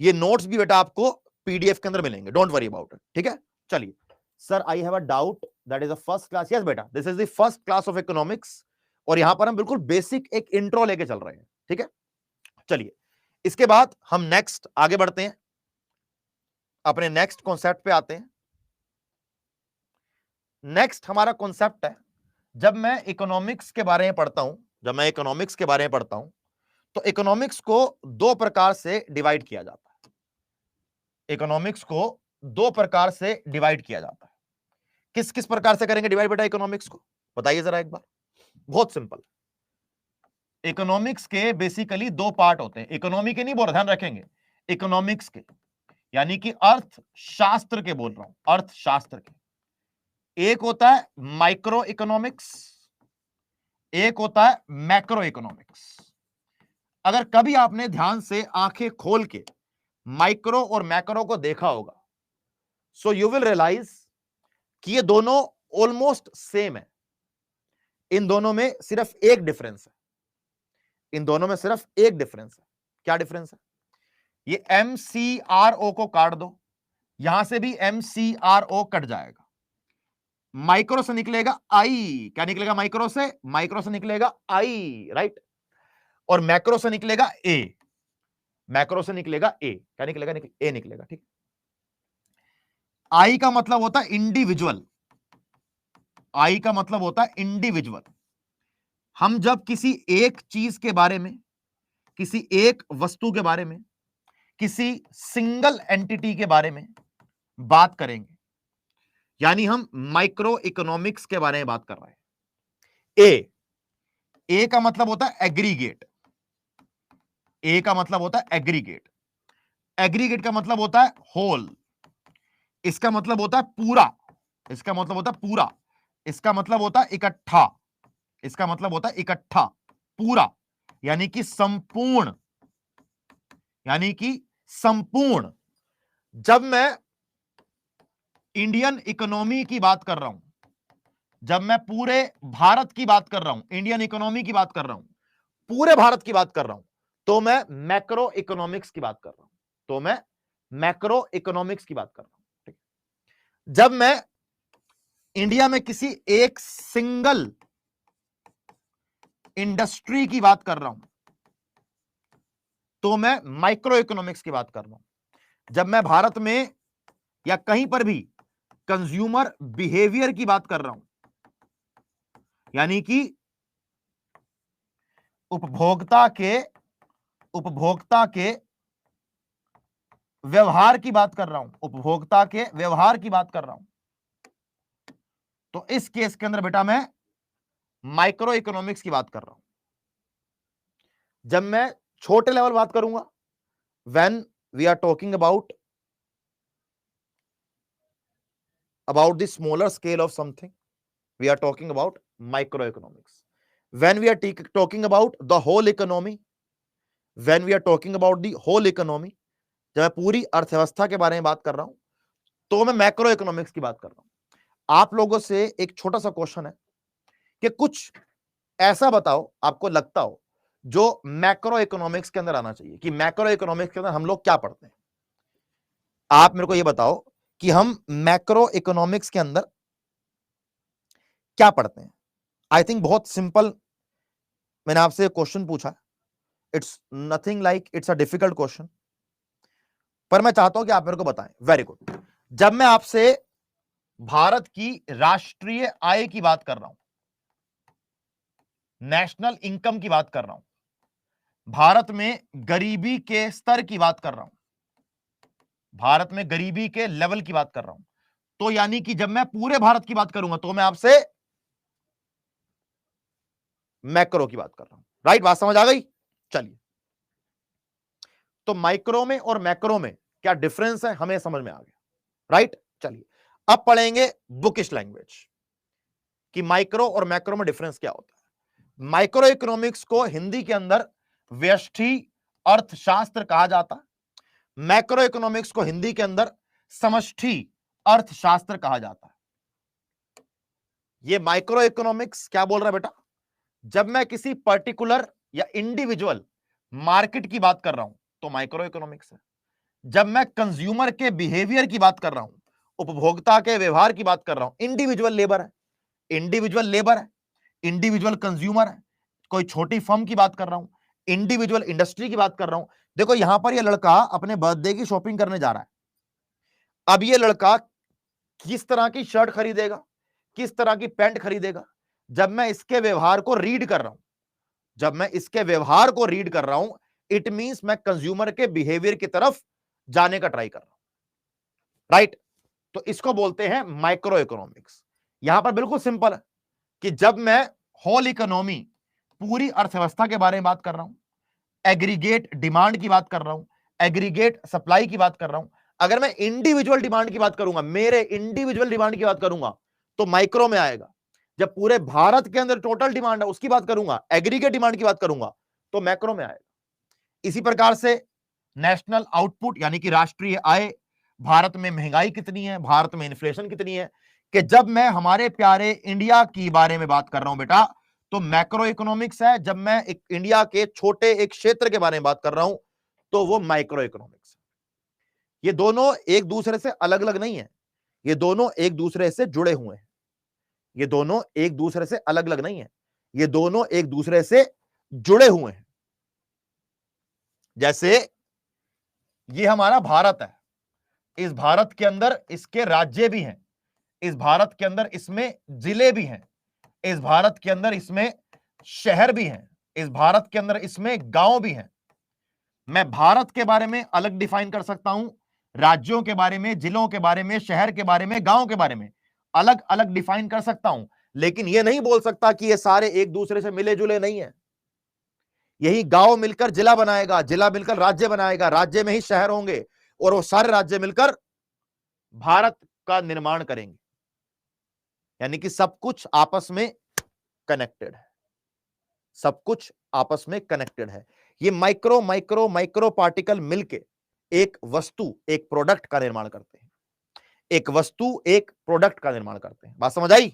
ये नोट्स भी बेटा आपको PDF के अंदर मिलेंगे, डोंट वरी अबाउट इट। ठीक है, चलिए। Sir, I have a doubt, that is a first class. Yes बेटा, this is the first class of economics, और यहां पर हम बिल्कुल बेसिक एक इंट्रो लेके चल रहे हैं। ठीक है, चलिए, इसके बाद हम नेक्स्ट आगे बढ़ते हैं, अपने नेक्स्ट कॉन्सेप्ट पे आते हैं। नेक्स्ट हमारा कॉन्सेप्ट है, जब मैं इकोनॉमिक्स के बारे में पढ़ता हूं, तो इकोनॉमिक्स को दो प्रकार से डिवाइड किया जाता है। किस किस प्रकार से करेंगे डिवाइड बेटा इकोनॉमिक्स को? बताइए जरा एक बार। बहुत सिंपल। इकोनॉमिक्स के बेसिकली दो पार्ट होते हैं। इकोनॉमी के नहीं बोल, ध्यान रखेंगे, इकोनॉमिक्स के यानी कि अर्थशास्त्र के बोल रहा हूं, अर्थशास्त्र के। एक होता है माइक्रो इकोनॉमिक्स, एक होता है मैक्रो इकोनॉमिक्स। अगर कभी आपने ध्यान से आंखें खोल के माइक्रो और मैक्रो को देखा होगा, सो यू विल रियलाइज कि ये दोनों ऑलमोस्ट सेम है। इन दोनों में सिर्फ एक डिफरेंस है, इन दोनों में सिर्फ एक डिफरेंस है। क्या डिफरेंस है? ये MCRO को काट दो, यहां से भी MCRO कट जाएगा, माइक्रो से निकलेगा आई। क्या निकलेगा माइक्रो से? माइक्रो से निकलेगा आई, राइट। और मैक्रो से निकलेगा ए, मैक्रो से निकलेगा ए। क्या निकलेगा? ए निकलेगा, ठीक। आई का मतलब होता है इंडिविजुअल, आई का मतलब होता है इंडिविजुअल। हम जब किसी एक चीज के बारे में, किसी एक वस्तु के बारे में, किसी सिंगल एंटिटी के बारे में बात करेंगे, यानी हम माइक्रो इकोनॉमिक्स के बारे में बात कर रहे हैं। ए का मतलब होता है एग्रीगेट, ए का मतलब होता है एग्रीगेट, एग्रीगेट का मतलब होता है होल, इसका मतलब होता है पूरा, इसका मतलब होता है पूरा, इसका मतलब होता है इकट्ठा, इसका मतलब होता है इकट्ठा, पूरा, यानी कि संपूर्ण, यानी कि संपूर्ण। जब मैं इंडियन इकोनॉमी की बात कर रहा हूं, जब मैं पूरे भारत की बात कर रहा हूं, इंडियन इकोनॉमी की बात कर रहा हूं, पूरे भारत की बात कर रहा हूं, तो मैं मैक्रो इकोनॉमिक्स की बात कर रहा हूं, तो मैं मैक्रो इकोनॉमिक्स की बात कर रहा हूं, ठीक। जब मैं इंडिया में किसी एक सिंगल इंडस्ट्री की बात कर रहा हूं, तो मैं माइक्रो इकोनॉमिक्स की बात कर रहा हूं। जब मैं भारत में या कहीं पर भी कंज्यूमर बिहेवियर की बात कर रहा हूं, यानी कि उपभोक्ता के व्यवहार की बात कर रहा हूं, उपभोक्ता के व्यवहार की बात कर रहा हूं, तो इस केस के अंदर बेटा मैं माइक्रो इकोनॉमिक्स की बात कर रहा हूं। जब मैं छोटे लेवल बात करूंगा, when we are talking about the smaller scale of something, we are talking about microeconomics. When we are talking about the whole economy, when we are talking about the whole economy, जब मैं पूरी अर्थव्यवस्था के बारे में बात कर रहा हूं, तो मैं मैक्रो इकोनॉमिक्स की बात कर रहा हूं। आप लोगों से एक छोटा सा क्वेश्चन है कि कुछ ऐसा बताओ आपको लगता हो जो मैक्रो इकोनॉमिक्स के अंदर आना चाहिए, कि मैक्रो इकोनॉमिक्स के अंदर हम लोग क्या पढ़ते हैं। आप मेरे को यह बताओ कि हम मैक्रो इकोनॉमिक्स के अंदर क्या पढ़ते हैं। आई थिंक बहुत सिंपल मैंने आपसे क्वेश्चन पूछा, it's nothing like it's a difficult question, पर मैं चाहता हूं कि आप मेरे को बताएं। Very good. जब मैं आपसे भारत की राष्ट्रीय आय की बात कर रहा हूं, नेशनल इनकम की बात कर रहा हूं, भारत में गरीबी के स्तर की बात कर रहा हूं, भारत में गरीबी के लेवल की बात कर रहा हूं, तो यानी कि जब मैं पूरे भारत की बात करूंगा तो मैं आपसे मैक्रो की बात कर रहा हूं, राइट। बात समझ आ गई? चलिए, तो माइक्रो में और मैक्रो में क्या डिफरेंस है हमें समझ में आ गया, राइट। चलिए अब पढ़ेंगे बुकिश लैंग्वेज कि माइक्रो और मैक्रो में डिफरेंस क्या होता है। माइक्रो इकोनॉमिक्स को हिंदी के अंदर व्यष्टि अर्थशास्त्र कहा जाता है, मैक्रो इकोनॉमिक्स को हिंदी के अंदर समष्टि अर्थशास्त्र कहा जाता है। ये माइक्रो इकोनॉमिक्स क्या बोल रहा है बेटा, जब मैं किसी पर्टिकुलर या इंडिविजुअल मार्केट की बात कर रहा हूं तो माइक्रो इकोनॉमिक्स है। जब मैं कंज्यूमर के बिहेवियर की बात कर रहा हूं, उपभोक्ता के व्यवहार की बात कर रहा हूं, इंडिविजुअल लेबर है, इंडिविजुअल लेबर है, इंडिविजुअल कंज्यूमर है, कोई छोटी फर्म की बात कर रहा हूं, इंडिविजुअल इंडस्ट्री की बात कर रहा हूं। देखो यहां पर यह लड़का अपने बर्थडे की शॉपिंग करने जा रहा है। अब यह लड़का किस तरह की शर्ट खरीदेगा, किस तरह की पैंट खरीदेगा, जब मैं इसके व्यवहार को रीड कर रहा हूं, जब मैं इसके व्यवहार को रीड कर रहा हूं, इट मींस मैं कंज्यूमर के बिहेवियर की तरफ जाने का ट्राई कर रहा हूं, राइट। तो इसको बोलते हैं माइक्रो इकोनॉमिक्स। यहां पर बिल्कुल सिंपल है कि जब मैं होल इकोनॉमी, पूरी अर्थव्यवस्था के बारे में बात कर रहा हूं, एग्रीगेट डिमांड की बात कर रहा हूं, एग्रीगेट सप्लाई की बात कर रहा हूं, अगर मैं इंडिविजुअल डिमांड की बात करूंगा, मेरे इंडिविजुअल डिमांड की बात करूंगा तो माइक्रो में आएगा। जब पूरे भारत के अंदर टोटल डिमांड है उसकी बात करूंगा, एग्रीगेट डिमांड की बात करूंगा तो मैक्रो में आएगा। इसी प्रकार से नेशनल आउटपुट यानी कि राष्ट्रीय आय, भारत में महंगाई कितनी है, भारत में इन्फ्लेशन कितनी है, कि जब मैं हमारे प्यारे इंडिया की बारे में बात कर रहा हूं बेटा तो मैक्रो इकोनॉमिक्स है। जब मैं इंडिया के छोटे एक क्षेत्र के बारे में बात कर रहा हूं तो वो माइक्रो इकोनॉमिक्स। ये दोनों एक दूसरे से अलग अलग नहीं है, ये दोनों एक दूसरे से जुड़े हुए हैं। ये दोनों एक दूसरे से अलग अलग नहीं है, ये दोनों एक दूसरे से जुड़े हुए हैं। जैसे ये हमारा भारत है, इस भारत के अंदर इसके राज्य भी हैं, इस भारत के अंदर इसमें जिले भी हैं, इस भारत के अंदर इसमें शहर भी हैं, इस भारत के अंदर इसमें गांव भी हैं। मैं भारत के बारे में अलग डिफाइन कर सकता हूं, राज्यों के बारे में, जिलों के बारे में, शहर के बारे में, गांव के बारे में अलग अलग डिफाइन कर सकता हूं, लेकिन यह नहीं बोल सकता कि ये सारे एक दूसरे से मिले जुले नहीं है। यही गांव मिलकर जिला बनाएगा, जिला मिलकर राज्य बनाएगा, राज्य में ही शहर होंगे और वो सारे राज्य मिलकर भारत का निर्माण करेंगे। यानी कि सब कुछ आपस में कनेक्टेड है, सब कुछ आपस में कनेक्टेड है। ये माइक्रो माइक्रो माइक्रो पार्टिकल मिलके एक वस्तु, एक प्रोडक्ट का निर्माण करते हैं, एक वस्तु एक प्रोडक्ट का निर्माण करते हैं। बात समझ आई?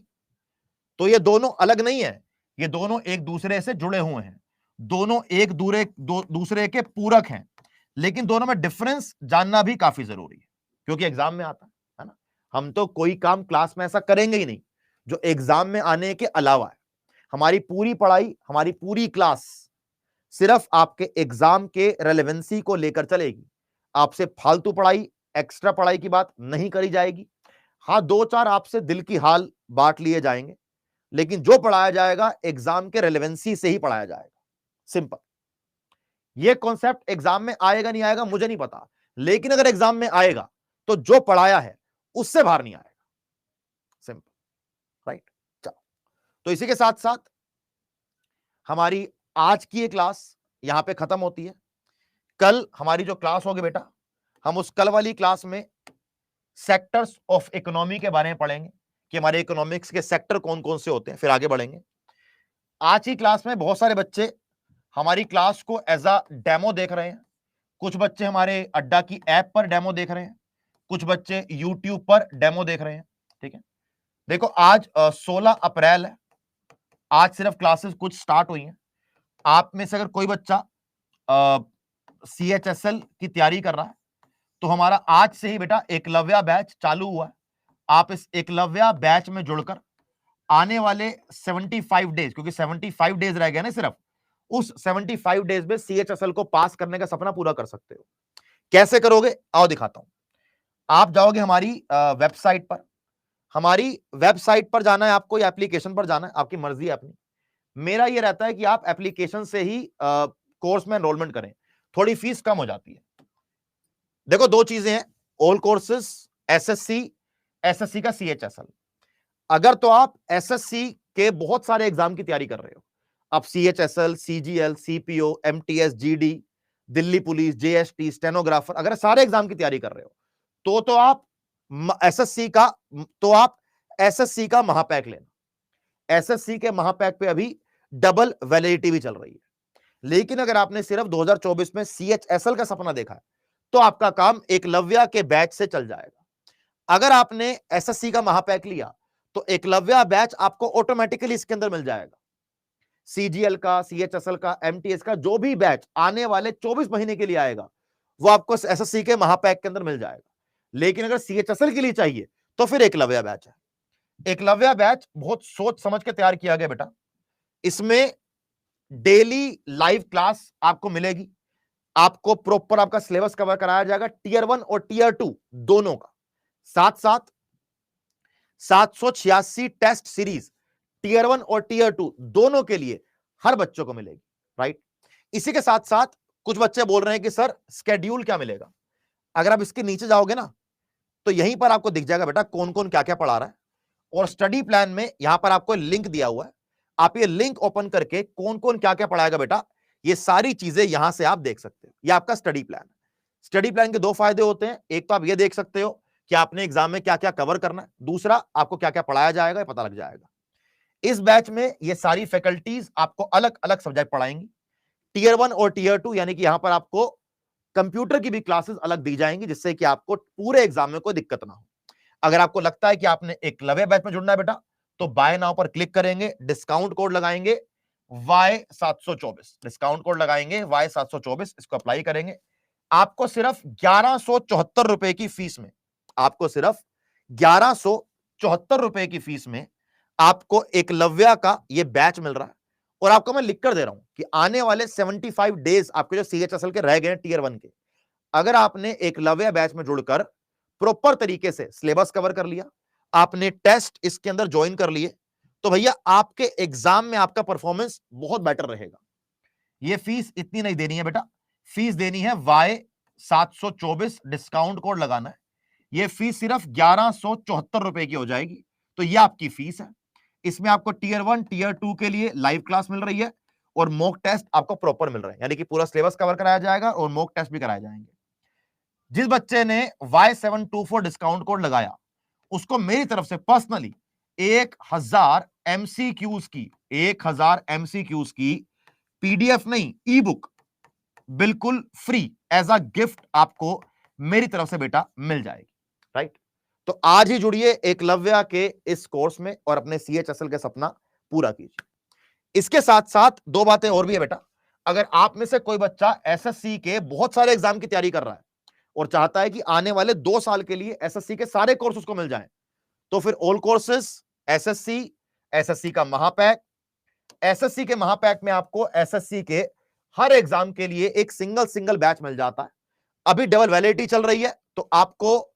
तो ये दोनों अलग नहीं है, ये दोनों एक दूसरे से जुड़े हुए हैं, दोनों एक दूसरे के पूरक हैं, लेकिन दोनों में डिफरेंस जानना भी काफी जरूरी है, क्योंकि एग्जाम में आता है ना। हम तो कोई काम क्लास में ऐसा करेंगे ही नहीं जो एग्जाम में आने के अलावा है। हमारी पूरी पढ़ाई, हमारी पूरी क्लास सिर्फ आपके एग्जाम के रेलेवेंसी को लेकर चलेगी। आपसे फालतू पढ़ाई, एक्स्ट्रा पढ़ाई की बात नहीं करी जाएगी। हाँ, 2-4 आपसे दिल की हाल बांट लिए जाएंगे, लेकिन जो पढ़ाया जाएगा एग्जाम के रेलेवेंसी से ही पढ़ाया जाएगा। सिंपल। ये कॉन्सेप्ट एग्जाम में आएगा नहीं आएगा मुझे नहीं पता, लेकिन अगर एग्जाम में आएगा तो जो पढ़ाया है उससे बाहर नहीं आएगा। Simple, right? चलो, तो इसी के साथ साथ हमारी आज की ये क्लास यहां पे खत्म होती है। कल हमारी जो क्लास होगी बेटा, हम उस कल वाली क्लास में सेक्टर्स ऑफ इकोनॉमी के बारे में पढ़ेंगे कि हमारे इकोनॉमिक्स के सेक्टर कौन कौन से होते हैं, फिर आगे बढ़ेंगे। आज की क्लास में बहुत सारे बच्चे हमारी क्लास को एज अ डेमो देख रहे हैं, कुछ बच्चे हमारे अड्डा की ऐप पर डेमो देख रहे हैं, कुछ बच्चे यूट्यूब पर डेमो देख रहे हैं। ठीक है, देखो आज 16 अप्रैल है, आज सिर्फ क्लासेस कुछ स्टार्ट हुई हैं। आप में से अगर कोई बच्चा CHSL की तैयारी कर रहा है तो हमारा आज से ही बेटा एकलव्य बैच चालू हुआ है। आप इस एकलव्य बैच में जुड़कर आने वाले 75 डेज, क्योंकि 75 डेज रह गए ना सिर्फ, उस 75 डेज में CHSL को पास करने का सपना पूरा कर सकते हो। कैसे करोगे आओ दिखाता हूं। आप जाओगे हमारी वेबसाइट पर, हमारी वेबसाइट पर जाना है आपको या एप्लीकेशन पर जाना है, आपकी मर्जी है अपनी। मेरा ये रहता है कि आप एप्लीकेशन से ही कोर्स में एनरोलमेंट करें, थोड़ी फीस कम हो जाती है। देखो दो चीजें हैं, ऑल कोर्सेज, SSC का CHSL। अगर तो आप SSC के बहुत सारे एग्जाम की तैयारी कर रहे हो, आप CHSL, CGL, CPO, MTS, GD, Delhi police, JST, stenographer, अगर सारे एग्जाम की तैयारी कर रहे हो तो आप SSC का महापैक लेना। SSC के महापैक पे अभी डबल वैलिडिटी भी चल रही है। लेकिन अगर आपने सिर्फ 2024 में CHSL का सपना देखा है तो आपका काम एकलव्य के बैच से चल जाएगा। अगर आपने SSC का महापैक लिया तो एकलव्य बैच आपको ऑटोमेटिकली इसके अंदर मिल जाएगा। CGL का, CHSL का, MTS का जो भी बैच आने वाले 24 महीने के लिए आएगा वो आपको SSC के महापैक के अंदर मिल जाएगा। लेकिन अगर CHSL के लिए चाहिए तो फिर एकलव्य बैच है। एकलव्य बैच बहुत सोच समझ के तैयार किया गया बेटा। इसमें डेली लाइव क्लास आपको मिलेगी, आपको प्रॉपर आपका सिलेबस कवर कराया जाएगा, Tier 1 और Tier 2 दोनों का। साथ साथ 786 टेस्ट सीरीज Tier 1 और Tier 2 दोनों के लिए हर बच्चों को मिलेगी, राइट? इसी के साथ साथ कुछ बच्चे बोल रहे हैं कि सर स्केड्यूल क्या मिलेगा। अगर आप इसके नीचे जाओगे ना तो यहीं पर आपको दिख जाएगा बेटा कौन कौन क्या क्या पढ़ा रहा है, और स्टडी प्लान में यहां पर आपको लिंक दिया हुआ है। आप ये लिंक ओपन करके कौन कौन क्या क्या पढ़ाएगा बेटा, ये सारी चीजें यहां से आप देख सकते हो। ये आपका स्टडी प्लान है। स्टडी प्लान के दो फायदे होते हैं, एक तो आप ये देख सकते हो कि आपने एग्जाम में क्या क्या कवर करना है, दूसरा आपको क्या क्या पढ़ाया जाएगा पता लग जाएगा। इस बैच में ये सारी फैकल्टीज आपको अलग अलग सब्जेक्ट पढ़ाएंगी। Tier 1 और Tier 2 यानी कि यहां पर आपको कंप्यूटर की भी क्लासेस अलग दी जाएंगी, जिससे कि आपको पूरे एग्जाम में कोई दिक्कत ना हो। अगर आपको लगता है कि आपने एकलव्य बैच में जुड़ना है बेटा तो बाय नाउ पर क्लिक करेंगे, डिस्काउंट कोड लगाएंगे Y724, डिस्काउंट कोड लगाएंगे Y724, इसको अप्लाई करेंगे। आपको सिर्फ 1174 रुपए की फीस में, आपको सिर्फ 1174 रुपए की फीस में आपको एकलव्या का ये बैच मिल रहा है। और आपको मैं लिख कर दे रहा हूं कि आने वाले 75 डेज आपके जो CHSL के रह गए टियर 1 के, अगर आपने एकलव्या बैच में जुड़कर प्रॉपर तरीके से सिलेबस कवर कर लिया, आपने टेस्ट इसके अंदर ज्वाइन कर लिए, तो भैया आपके एग्जाम में आपका परफॉर्मेंस बहुत बेटर रहेगा। ये फीस इतनी नहीं देनी है बेटा, फीस देनी है Y724, डिस्काउंट कोड लगाना है। ये फीस सिर्फ 1174 रुपए की हो जाएगी। तो ये आपकी फीस है। इसमें आपको टियर 1 टियर 2 के लिए लाइव क्लास मिल रही है और मॉक टेस्ट आपको प्रॉपर मिल रहा है, यानी कि पूरा सिलेबस कवर कराया जाएगा और मॉक टेस्ट भी कराए जाएंगे। जिस बच्चे ने Y724 डिस्काउंट कोड लगाया, उसको मेरी तरफ से पर्सनली 1000 MCQs की, 1000 MCQs की PDF नहीं, ई बुक बिल्कुल फ्री एज अ गिफ्ट आपको मेरी तरफ से बेटा मिल जाएगी। राइट, तो आज ही जुड़िए एकलव्या के इस कोर्स में और अपने CHSL के सपना पूरा कीजिए। इसके साथ साथ दो बातें और भी है बेटा। अगर आप में से कोई बच्चा SSC के बहुत सारे एग्जाम की तैयारी कर रहा है और चाहता है कि आने वाले 2 साल के लिए SSC के सारे कोर्स उसको मिल जाएं, तो फिर ऑल कोर्सेस SSC का महापैक, SSC के महापैक में आपको SSC के हर एग्जाम के लिए एक सिंगल बैच मिल जाता है। अभी डबल वैलिडिटी चल रही है, तो आपको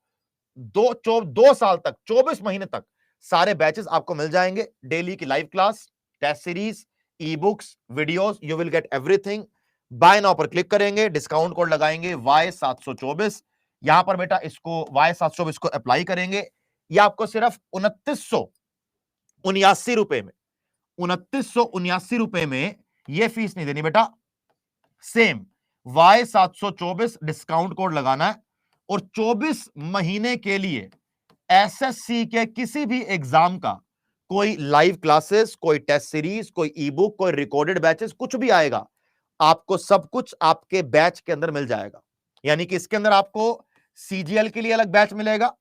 2 साल तक, 24 महीने तक सारे बैचेस आपको मिल जाएंगे। डेली की live class, test series, e books, videos, you will get everything. Buy now पर क्लिक करेंगे, डिस्काउंट कोड लगाएंगे Y724, यहां पर बेटा इसको Y724 को अप्लाई करेंगे। यह आपको सिर्फ 2979 रुपए में, 2979 रुपए में यह फीस नहीं देनी बेटा, सेम Y724 डिस्काउंट कोड लगाना है और 24 महीने के लिए SSC के किसी भी एग्जाम का कोई लाइव क्लासेस, कोई टेस्ट सीरीज, कोई ई बुक, कोई रिकॉर्डेड बैचेस, कुछ भी आएगा, आपको सब कुछ आपके बैच के अंदर मिल जाएगा। यानी कि इसके अंदर आपको CGL के लिए अलग बैच मिलेगा,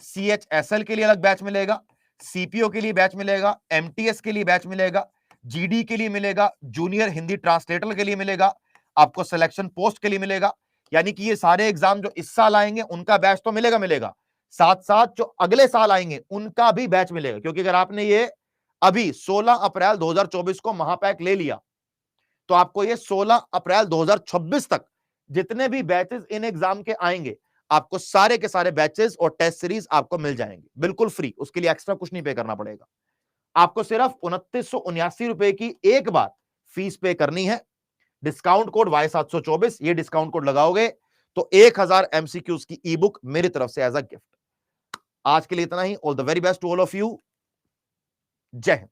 CHSL के लिए अलग बैच मिलेगा, CPO के लिए बैच मिलेगा, MTS के लिए बैच मिलेगा, GD के लिए मिलेगा, जूनियर हिंदी ट्रांसलेटर के लिए मिलेगा, आपको सिलेक्शन पोस्ट के लिए मिलेगा। यानी कि ये सारे एग्जाम जो इस साल आएंगे उनका बैच तो मिलेगा, साथ साथ जो अगले साल आएंगे उनका भी बैच मिलेगा। क्योंकि अगर आपने ये अभी 16 अप्रैल 2024 को महापैक ले लिया, तो आपको ये 16 अप्रैल 2026 तक जितने भी बैचेस इन एग्जाम के आएंगे, आपको सारे के सारे बैचेस और टेस्ट सीरीज आपको मिल जाएंगे बिल्कुल फ्री। उसके लिए एक्स्ट्रा कुछ नहीं पे करना पड़ेगा। आपको सिर्फ 2979 रुपए की एक बार फीस पे करनी है। डिस्काउंट कोड Y724, ये डिस्काउंट कोड लगाओगे तो 1000 MCQs की ई बुक मेरी तरफ से एज अ गिफ्ट। आज के लिए इतना ही। All the very best to all of you. जय हिंद।